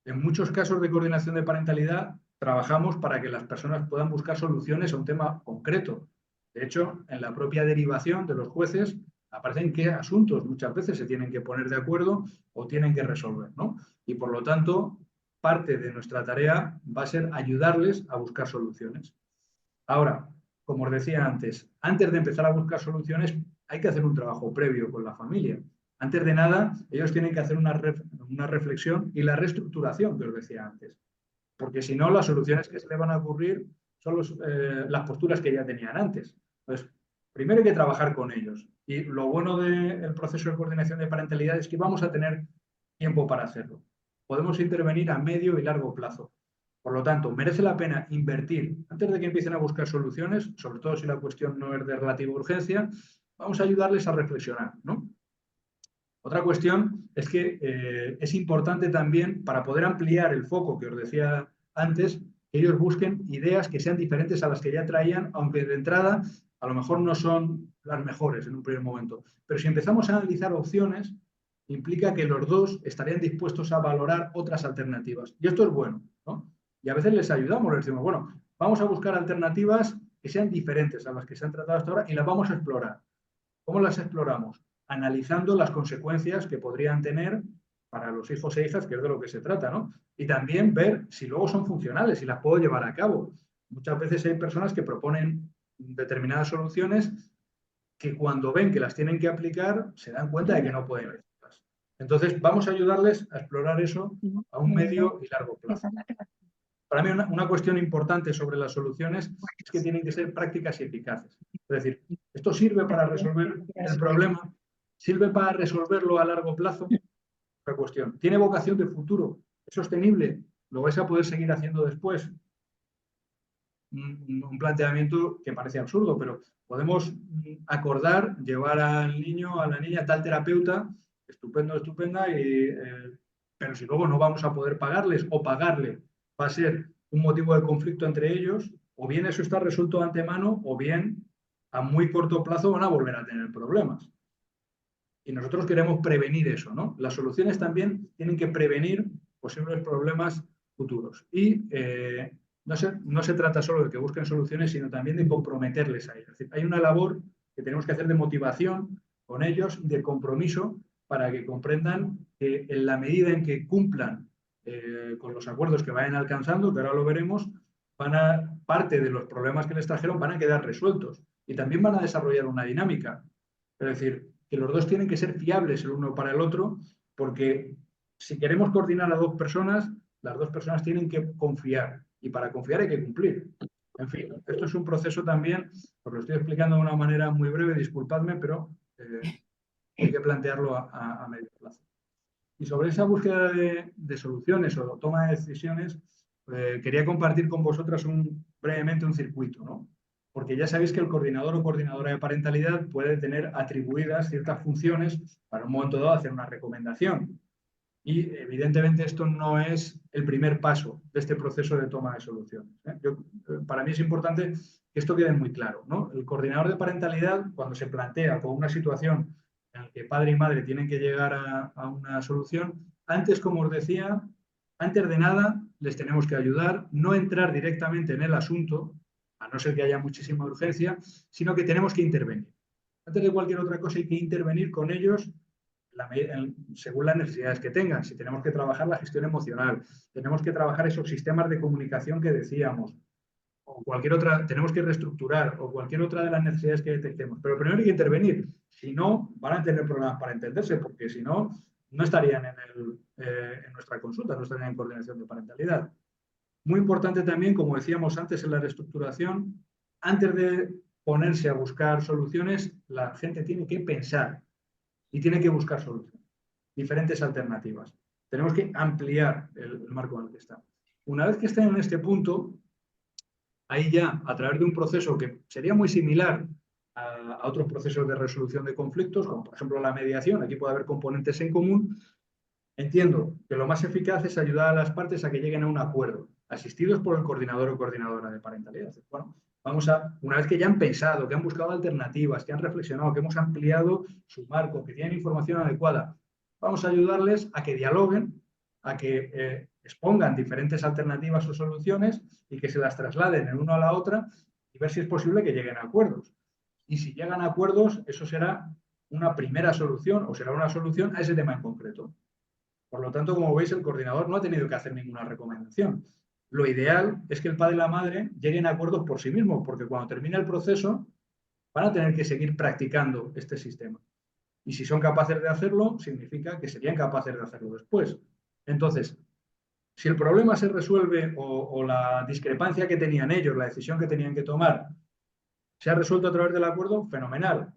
en muchos casos de coordinación de parentalidad trabajamos para que las personas puedan buscar soluciones a un tema concreto. De hecho, en la propia derivación de los jueces aparecen qué asuntos muchas veces se tienen que poner de acuerdo o tienen que resolver, ¿no? Y por lo tanto, parte de nuestra tarea va a ser ayudarles a buscar soluciones. Ahora, como os decía antes de empezar a buscar soluciones, hay que hacer un trabajo previo con la familia. Antes de nada, ellos tienen que hacer una reflexión y la reestructuración que os decía antes. Porque si no, las soluciones que se le van a ocurrir son las posturas que ya tenían antes. Entonces, primero hay que trabajar con ellos. Y lo bueno del proceso de coordinación de parentalidad es que vamos a tener tiempo para hacerlo. Podemos intervenir a medio y largo plazo. Por lo tanto, merece la pena invertir antes de que empiecen a buscar soluciones, sobre todo si la cuestión no es de relativa urgencia, vamos a ayudarles a reflexionar, ¿no? Otra cuestión es que es importante también, para poder ampliar el foco que os decía antes, que ellos busquen ideas que sean diferentes a las que ya traían, aunque de entrada a lo mejor no son las mejores en un primer momento. Pero si empezamos a analizar opciones, implica que los dos estarían dispuestos a valorar otras alternativas. Y esto es bueno, ¿no? Y a veces les ayudamos, les decimos, bueno, vamos a buscar alternativas que sean diferentes a las que se han tratado hasta ahora y las vamos a explorar. ¿Cómo las exploramos? Analizando las consecuencias que podrían tener para los hijos e hijas, que es de lo que se trata, ¿no? Y también ver si luego son funcionales, si las puedo llevar a cabo. Muchas veces hay personas que proponen determinadas soluciones que cuando ven que las tienen que aplicar se dan cuenta de que no pueden hacerlas. Entonces, vamos a ayudarles a explorar eso a un medio y largo plazo. Para mí una cuestión importante sobre las soluciones es que tienen que ser prácticas y eficaces. Es decir, ¿esto sirve para resolver el problema? ¿Sirve para resolverlo a largo plazo? Otra cuestión. ¿Tiene vocación de futuro? ¿Es sostenible? ¿Lo vais a poder seguir haciendo después? Un planteamiento que parece absurdo, pero podemos acordar llevar al niño, a la niña, a tal terapeuta, estupendo, estupenda, pero si luego no vamos a poder pagarles o pagarle va a ser un motivo de conflicto entre ellos, o bien eso está resuelto de antemano, o bien a muy corto plazo van a volver a tener problemas. Y nosotros queremos prevenir eso, ¿no? Las soluciones también tienen que prevenir posibles problemas futuros. Y no se trata solo de que busquen soluciones, sino también de comprometerles a ellos. Es decir, hay una labor que tenemos que hacer de motivación con ellos, de compromiso, para que comprendan que en la medida en que cumplan con los acuerdos que vayan alcanzando, que ahora lo veremos, parte de los problemas que les trajeron van a quedar resueltos. Y también van a desarrollar una dinámica. Es decir, que los dos tienen que ser fiables el uno para el otro, porque si queremos coordinar a dos personas, las dos personas tienen que confiar. Y para confiar hay que cumplir. En fin, esto es un proceso también, os lo estoy explicando de una manera muy breve, disculpadme, pero hay que plantearlo a medio plazo. Y sobre esa búsqueda de soluciones o toma de decisiones, quería compartir con vosotras brevemente un circuito, ¿no? Porque ya sabéis que el coordinador o coordinadora de parentalidad puede tener atribuidas ciertas funciones para un momento dado hacer una recomendación. Y evidentemente esto no es el primer paso de este proceso de toma de soluciones. Para mí es importante que esto quede muy claro, ¿no? El coordinador de parentalidad, cuando se plantea con una situación en la que padre y madre tienen que llegar a una solución, antes, como os decía, antes de nada les tenemos que ayudar, no entrar directamente en el asunto, a no ser que haya muchísima urgencia, sino que tenemos que intervenir. Antes de cualquier otra cosa hay que intervenir con ellos según las necesidades que tengan. Si tenemos que trabajar la gestión emocional, tenemos que trabajar esos sistemas de comunicación que decíamos, o cualquier otra, tenemos que reestructurar, o cualquier otra de las necesidades que detectemos. Pero primero hay que intervenir. Si no, van a tener problemas para entenderse, porque si no, no estarían en nuestra consulta, no estarían en coordinación de parentalidad. Muy importante también, como decíamos antes en la reestructuración, antes de ponerse a buscar soluciones, la gente tiene que pensar y tiene que buscar soluciones, diferentes alternativas. Tenemos que ampliar el marco en el que estamos. Una vez que estén en este punto, ahí ya, a través de un proceso que sería muy similar a otros procesos de resolución de conflictos, como por ejemplo la mediación, aquí puede haber componentes en común, entiendo que lo más eficaz es ayudar a las partes a que lleguen a un acuerdo, asistidos por el coordinador o coordinadora de parentalidad. Bueno, una vez que ya han pensado, que han buscado alternativas, que han reflexionado, que hemos ampliado su marco, que tienen información adecuada, vamos a ayudarles a que dialoguen, a que expongan diferentes alternativas o soluciones y que se las trasladen en una a la otra y ver si es posible que lleguen a acuerdos. Y si llegan a acuerdos, eso será una primera solución o será una solución a ese tema en concreto. Por lo tanto, como veis, el coordinador no ha tenido que hacer ninguna recomendación. Lo ideal es que el padre y la madre lleguen a acuerdos por sí mismos, porque cuando termine el proceso van a tener que seguir practicando este sistema. Y si son capaces de hacerlo, significa que serían capaces de hacerlo después. Entonces, si el problema se resuelve o la discrepancia que tenían ellos, la decisión que tenían que tomar, se ha resuelto a través del acuerdo, fenomenal.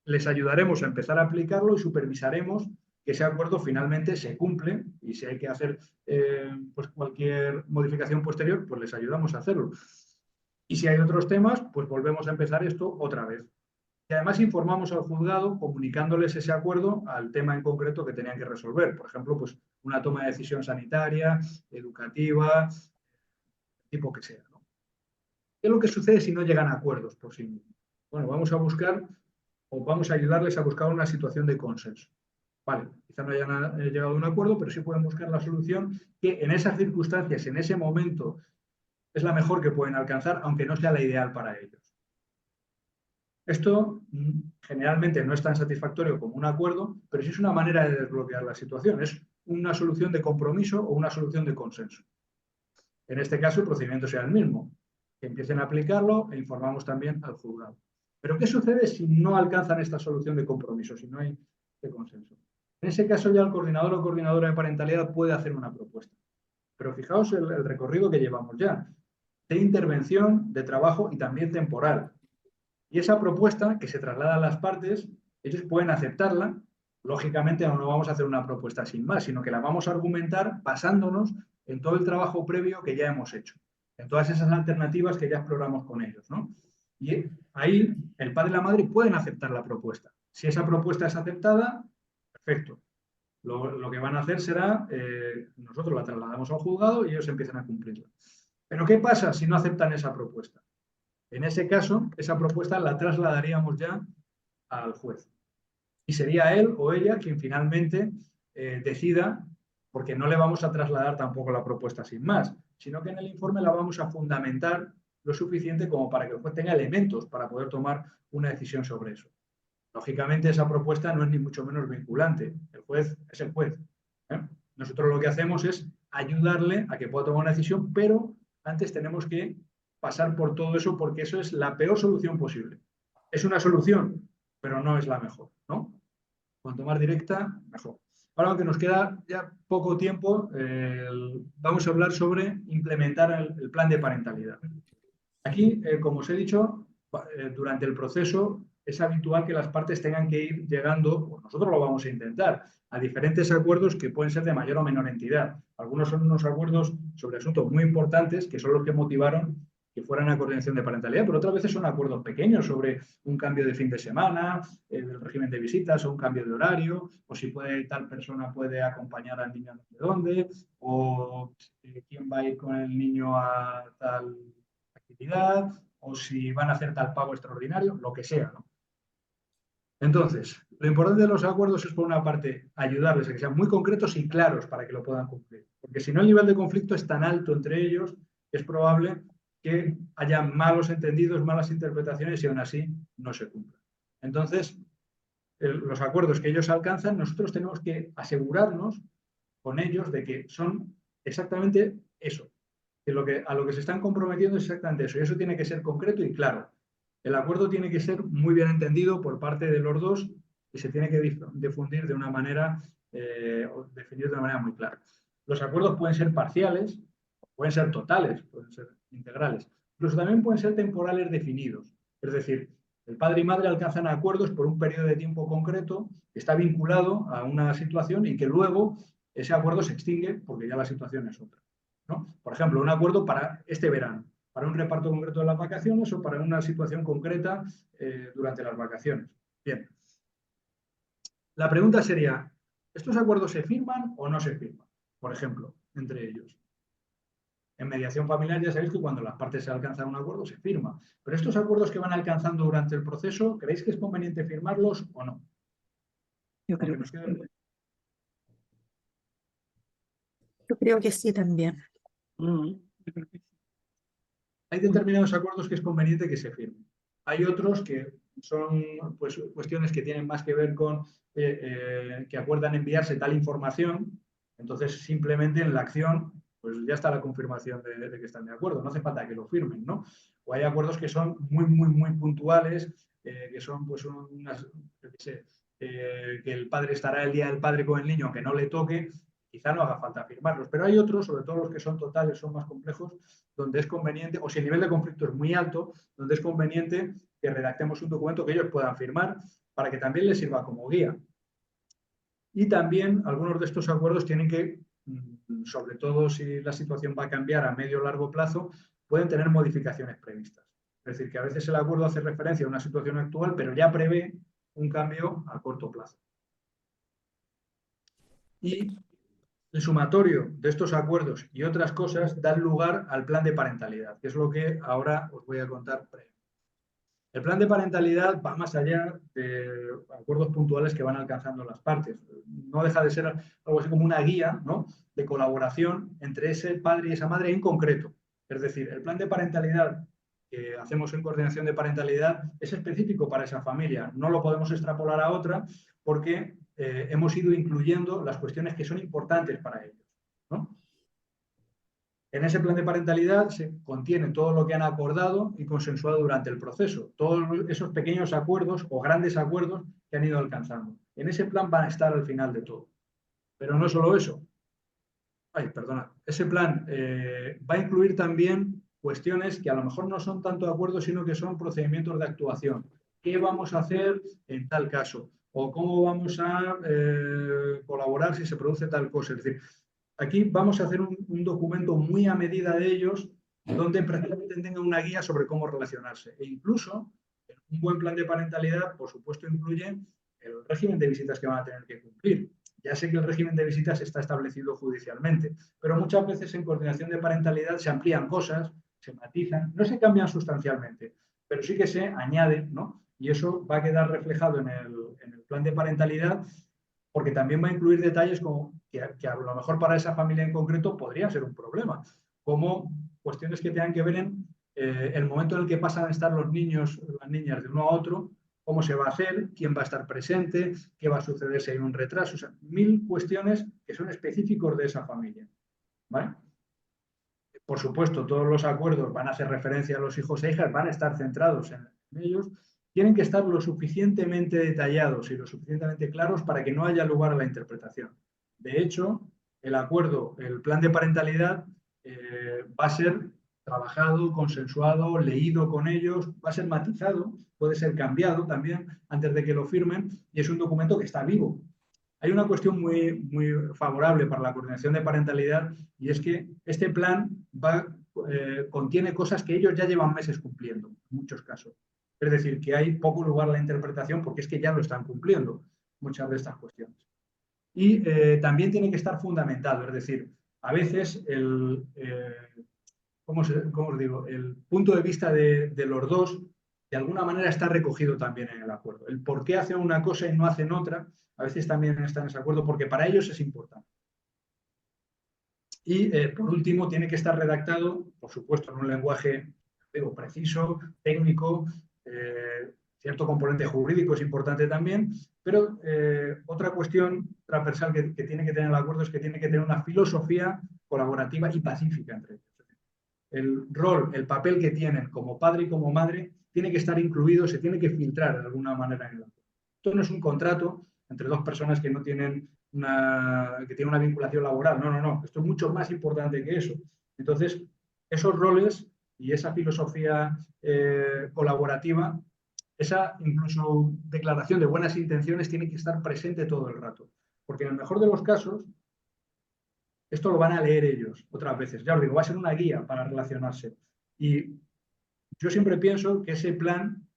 Les ayudaremos a empezar a aplicarlo y supervisaremos que ese acuerdo finalmente se cumple y si hay que hacer pues cualquier modificación posterior, pues les ayudamos a hacerlo. Y si hay otros temas, pues volvemos a empezar esto otra vez. Y además informamos al juzgado comunicándoles ese acuerdo al tema en concreto que tenían que resolver. Por ejemplo, pues una toma de decisión sanitaria, educativa, tipo que sea, ¿no? ¿Qué es lo que sucede si no llegan a acuerdos por sí mismos? Bueno, vamos a buscar o vamos a ayudarles a buscar una situación de consenso. Vale, quizá no hayan llegado a un acuerdo, pero sí pueden buscar la solución que en esas circunstancias, en ese momento, es la mejor que pueden alcanzar, aunque no sea la ideal para ellos. Esto generalmente no es tan satisfactorio como un acuerdo, pero sí es una manera de desbloquear la situación. Es una solución de compromiso o una solución de consenso. En este caso, el procedimiento será el mismo. Que empiecen a aplicarlo e informamos también al juzgado. Pero ¿qué sucede si no alcanzan esta solución de compromiso, si no hay de consenso? En ese caso ya el coordinador o coordinadora de parentalidad puede hacer una propuesta. Pero fijaos el recorrido que llevamos ya, de intervención, de trabajo y también temporal. Y esa propuesta que se traslada a las partes, ellos pueden aceptarla. Lógicamente no vamos a hacer una propuesta sin más, sino que la vamos a argumentar basándonos en todo el trabajo previo que ya hemos hecho, en todas esas alternativas que ya exploramos con ellos, ¿no? Y ahí el padre y la madre pueden aceptar la propuesta. Si esa propuesta es aceptada, perfecto. Lo que van a hacer será, nosotros la trasladamos al juzgado y ellos empiezan a cumplirla. Pero ¿qué pasa si no aceptan esa propuesta? En ese caso, esa propuesta la trasladaríamos ya al juez. Y sería él o ella quien finalmente decida, porque no le vamos a trasladar tampoco la propuesta sin más, sino que en el informe la vamos a fundamentar lo suficiente como para que el juez tenga elementos para poder tomar una decisión sobre eso. Lógicamente, esa propuesta no es ni mucho menos vinculante. El juez es el juez. Nosotros lo que hacemos es ayudarle a que pueda tomar una decisión, pero antes tenemos que pasar por todo eso porque eso es la peor solución posible. Es una solución, pero no es la mejor, ¿no? Cuanto más directa, mejor. Ahora, aunque nos queda ya poco tiempo, vamos a hablar sobre implementar el plan de parentalidad. Aquí, como os he dicho, durante el proceso es habitual que las partes tengan que ir llegando, o nosotros lo vamos a intentar, a diferentes acuerdos que pueden ser de mayor o menor entidad. Algunos son unos acuerdos sobre asuntos muy importantes que son los que motivaron que fueran a coordinación de parentalidad, pero otras veces son acuerdos pequeños sobre un cambio de fin de semana, del régimen de visitas o un cambio de horario, o si tal persona puede acompañar al niño a no sé dónde, o quién va a ir con el niño a tal actividad, o si van a hacer tal pago extraordinario, lo que sea, ¿no? Entonces, lo importante de los acuerdos es, por una parte, ayudarles a que sean muy concretos y claros para que lo puedan cumplir. Porque si no, el nivel de conflicto es tan alto entre ellos, es probable que haya malos entendidos, malas interpretaciones y aún así no se cumplan. Entonces, los acuerdos que ellos alcanzan, nosotros tenemos que asegurarnos con ellos de que son exactamente eso, Que a lo que se están comprometiendo es exactamente eso, y eso tiene que ser concreto y claro. El acuerdo tiene que ser muy bien entendido por parte de los dos y se tiene que difundir de una manera, o definir de una manera muy clara. Los acuerdos pueden ser parciales, pueden ser totales, pueden ser integrales, incluso también pueden ser temporales definidos. Es decir, el padre y madre alcanzan acuerdos por un periodo de tiempo concreto que está vinculado a una situación y que luego ese acuerdo se extingue porque ya la situación es otra, ¿no? Por ejemplo, un acuerdo para este verano, para un reparto concreto de las vacaciones o para una situación concreta durante las vacaciones. Bien. La pregunta sería, ¿estos acuerdos se firman o no se firman? Por ejemplo, entre ellos. En mediación familiar ya sabéis que cuando las partes se alcanzan un acuerdo se firma. Pero estos acuerdos que van alcanzando durante el proceso, ¿creéis que es conveniente firmarlos o no? Yo creo Aunque nos que quede- Yo creo que sí también. yo creo que sí. Hay determinados acuerdos que es conveniente que se firmen. Hay otros que son pues, cuestiones que tienen más que ver con que acuerdan enviarse tal información, entonces simplemente en la acción pues ya está la confirmación de que están de acuerdo, no hace falta que lo firmen, ¿no? O hay acuerdos que son muy puntuales, que son pues unas, yo qué sé, que el padre estará el día del padre con el niño, aunque no le toque, quizá no haga falta firmarlos, pero hay otros, sobre todo los que son totales, son más complejos, donde es conveniente, o si el nivel de conflicto es muy alto, donde es conveniente que redactemos un documento que ellos puedan firmar para que también les sirva como guía. Y también algunos de estos acuerdos tienen que, sobre todo si la situación va a cambiar a medio o largo plazo, pueden tener modificaciones previstas. Es decir, que a veces el acuerdo hace referencia a una situación actual, pero ya prevé un cambio a corto plazo. Y el sumatorio de estos acuerdos y otras cosas dan lugar al plan de parentalidad, que es lo que ahora os voy a contar. El plan de parentalidad va más allá de acuerdos puntuales que van alcanzando las partes. No deja de ser algo así como una guía, ¿no?, de colaboración entre ese padre y esa madre en concreto. Es decir, el plan de parentalidad que hacemos en coordinación de parentalidad es específico para esa familia. No lo podemos extrapolar a otra porque hemos ido incluyendo las cuestiones que son importantes para ellos, ¿no? En ese plan de parentalidad se contiene todo lo que han acordado y consensuado durante el proceso, todos esos pequeños acuerdos o grandes acuerdos que han ido alcanzando. En ese plan van a estar al final de todo. Pero no solo eso. Ese plan va a incluir también cuestiones que a lo mejor no son tanto acuerdos, sino que son procedimientos de actuación. ¿Qué vamos a hacer en tal caso? ¿O cómo vamos a colaborar si se produce tal cosa? Es decir, aquí vamos a hacer un documento muy a medida de ellos, donde prácticamente tengan una guía sobre cómo relacionarse. E incluso un buen plan de parentalidad, por supuesto, incluye el régimen de visitas que van a tener que cumplir. Ya sé que el régimen de visitas está establecido judicialmente, pero muchas veces en coordinación de parentalidad se amplían cosas, se matizan, no se cambian sustancialmente, pero sí que se añaden, ¿no? Y eso va a quedar reflejado en el plan de parentalidad, porque también va a incluir detalles como que a lo mejor para esa familia en concreto podría ser un problema, como cuestiones que tengan que ver en el momento en el que pasan a estar los niños, las niñas de uno a otro, cómo se va a hacer, quién va a estar presente, qué va a suceder si hay un retraso, o sea, 1000 cuestiones que son específicos de esa familia, ¿vale? Por supuesto, todos los acuerdos van a hacer referencia a los hijos e hijas, van a estar centrados en ellos, tienen que estar lo suficientemente detallados y lo suficientemente claros para que no haya lugar a la interpretación. De hecho, el acuerdo, el plan de parentalidad va a ser trabajado, consensuado, leído con ellos, va a ser matizado, puede ser cambiado también antes de que lo firmen y es un documento que está vivo. Hay una cuestión muy favorable para la coordinación de parentalidad y es que este plan contiene cosas que ellos ya llevan meses cumpliendo, en muchos casos. Es decir, que hay poco lugar a la interpretación porque es que ya lo están cumpliendo muchas de estas cuestiones. Y también tiene que estar fundamentado, es decir, a veces ¿cómo os digo? El punto de vista de los dos de alguna manera está recogido también en el acuerdo. El por qué hacen una cosa y no hacen otra, a veces también está en ese acuerdo porque para ellos es importante. Y por último, tiene que estar redactado, por supuesto, en un lenguaje preciso, técnico, cierto componente jurídico es importante también, pero otra cuestión transversal que tiene que tener el acuerdo es que tiene que tener una filosofía colaborativa y pacífica entre ellos. el rol, el papel que tienen como padre y como madre, tiene que estar incluido, se tiene que filtrar de alguna manera en el acuerdo. Esto no es un contrato entre dos personas que no tienen que tienen una vinculación laboral. No, no, no. Esto es mucho más importante que eso. Entonces, esos roles y esa filosofía colaborativa, esa incluso declaración de buenas intenciones tiene que estar presente todo el rato. Porque en el mejor de los casos, esto lo van a leer ellos otras veces. Ya os digo, va a ser una guía para relacionarse. Y yo siempre pienso que ese plan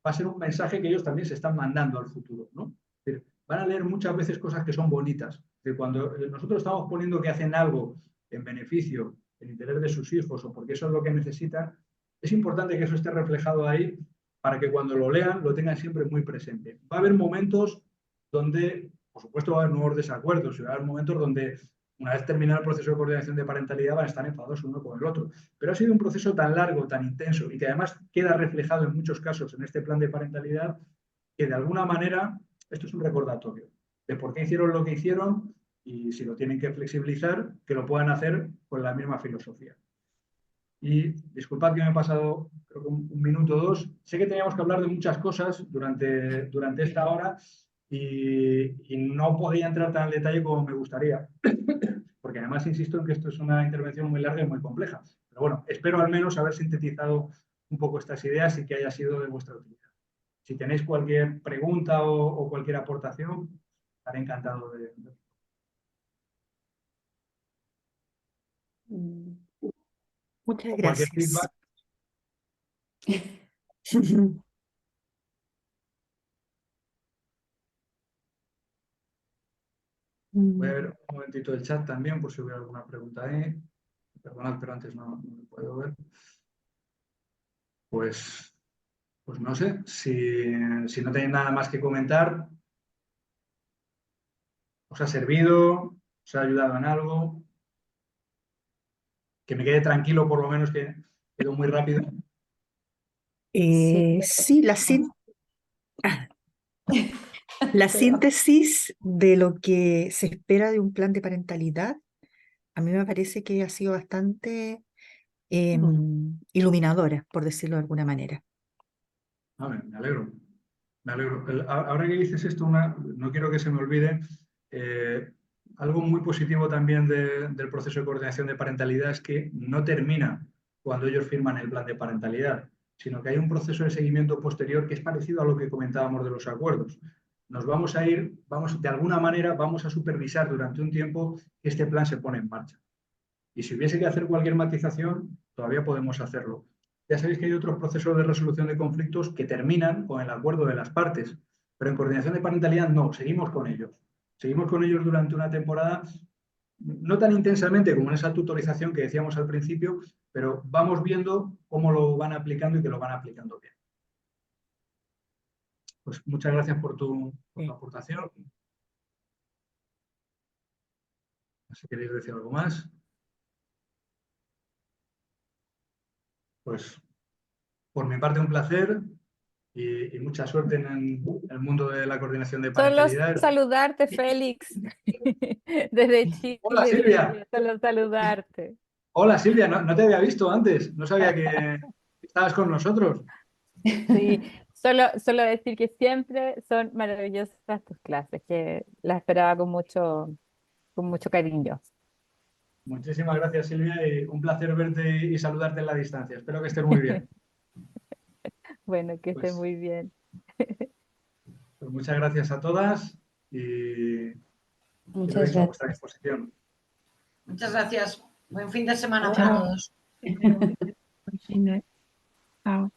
va a ser un mensaje que ellos también se están mandando al futuro, ¿no? Es decir, van a leer muchas veces cosas que son bonitas. De cuando nosotros estamos poniendo que hacen algo en beneficio, en interés de sus hijos o porque eso es lo que necesitan, es importante que eso esté reflejado ahí para que cuando lo lean lo tengan siempre muy presente. Va a haber momentos donde, por supuesto, va a haber nuevos desacuerdos y va a haber momentos donde, una vez terminado el proceso de coordinación de parentalidad, van a estar enfadados uno con el otro. Pero ha sido un proceso tan largo, tan intenso y que además queda reflejado en muchos casos en este plan de parentalidad que de alguna manera esto es un recordatorio de por qué hicieron lo que hicieron y si lo tienen que flexibilizar, que lo puedan hacer con la misma filosofía. Y disculpad que me he pasado creo que un minuto o dos. Sé que teníamos que hablar de muchas cosas durante esta hora y no podía entrar tan al detalle como me gustaría. Porque además insisto en que esto es una intervención muy larga y muy compleja. Pero bueno, espero al menos haber sintetizado un poco estas ideas y que haya sido de vuestra utilidad. Si tenéis cualquier pregunta o cualquier aportación, estaré encantado de... Muchas o cualquier gracias. feedback. Voy a ver un momentito el chat también por si hubiera alguna pregunta ahí. Perdonad, pero antes no lo puedo ver. Pues no sé, si no tenéis nada más que comentar, ¿os ha servido? ¿Os ha ayudado en algo? Que me quede tranquilo, por lo menos, que quedó muy rápido. Sí. Sí, la síntesis de lo que se espera de un plan de parentalidad, a mí me parece que ha sido bastante iluminadora, por decirlo de alguna manera. Me alegro. Me alegro. Ahora que dices esto, no quiero que se me olvide, algo muy positivo también del proceso de coordinación de parentalidad es que no termina cuando ellos firman el plan de parentalidad, sino que hay un proceso de seguimiento posterior que es parecido a lo que comentábamos de los acuerdos. Nos vamos a ir, de alguna manera, vamos a supervisar durante un tiempo que este plan se pone en marcha. Y si hubiese que hacer cualquier matización, todavía podemos hacerlo. Ya sabéis que hay otros procesos de resolución de conflictos que terminan con el acuerdo de las partes, pero en coordinación de parentalidad no, seguimos con ellos. Seguimos con ellos durante una temporada, no tan intensamente como en esa tutorización que decíamos al principio, pero vamos viendo cómo lo van aplicando y que lo van aplicando bien. Pues muchas gracias por tu aportación. Si queréis decir algo más. Pues por mi parte un placer y mucha suerte en el mundo de la coordinación de Solo parentalidad. saludarte, Félix, desde Chile. Hola Silvia. Solo saludarte. Hola Silvia, no te había visto antes, no sabía que estabas con nosotros. Sí, solo decir que siempre son maravillosas tus clases, que las esperaba con mucho cariño. Muchísimas gracias Silvia y un placer verte y saludarte en la distancia. Espero que estés muy bien. Bueno, que estés Pues, muy bien. pues muchas gracias a todas y lo Muchas dicho, a vuestra gracias. disposición. Muchas gracias. Buen fin de semana para Chao. todos. Buen fin de- Chao.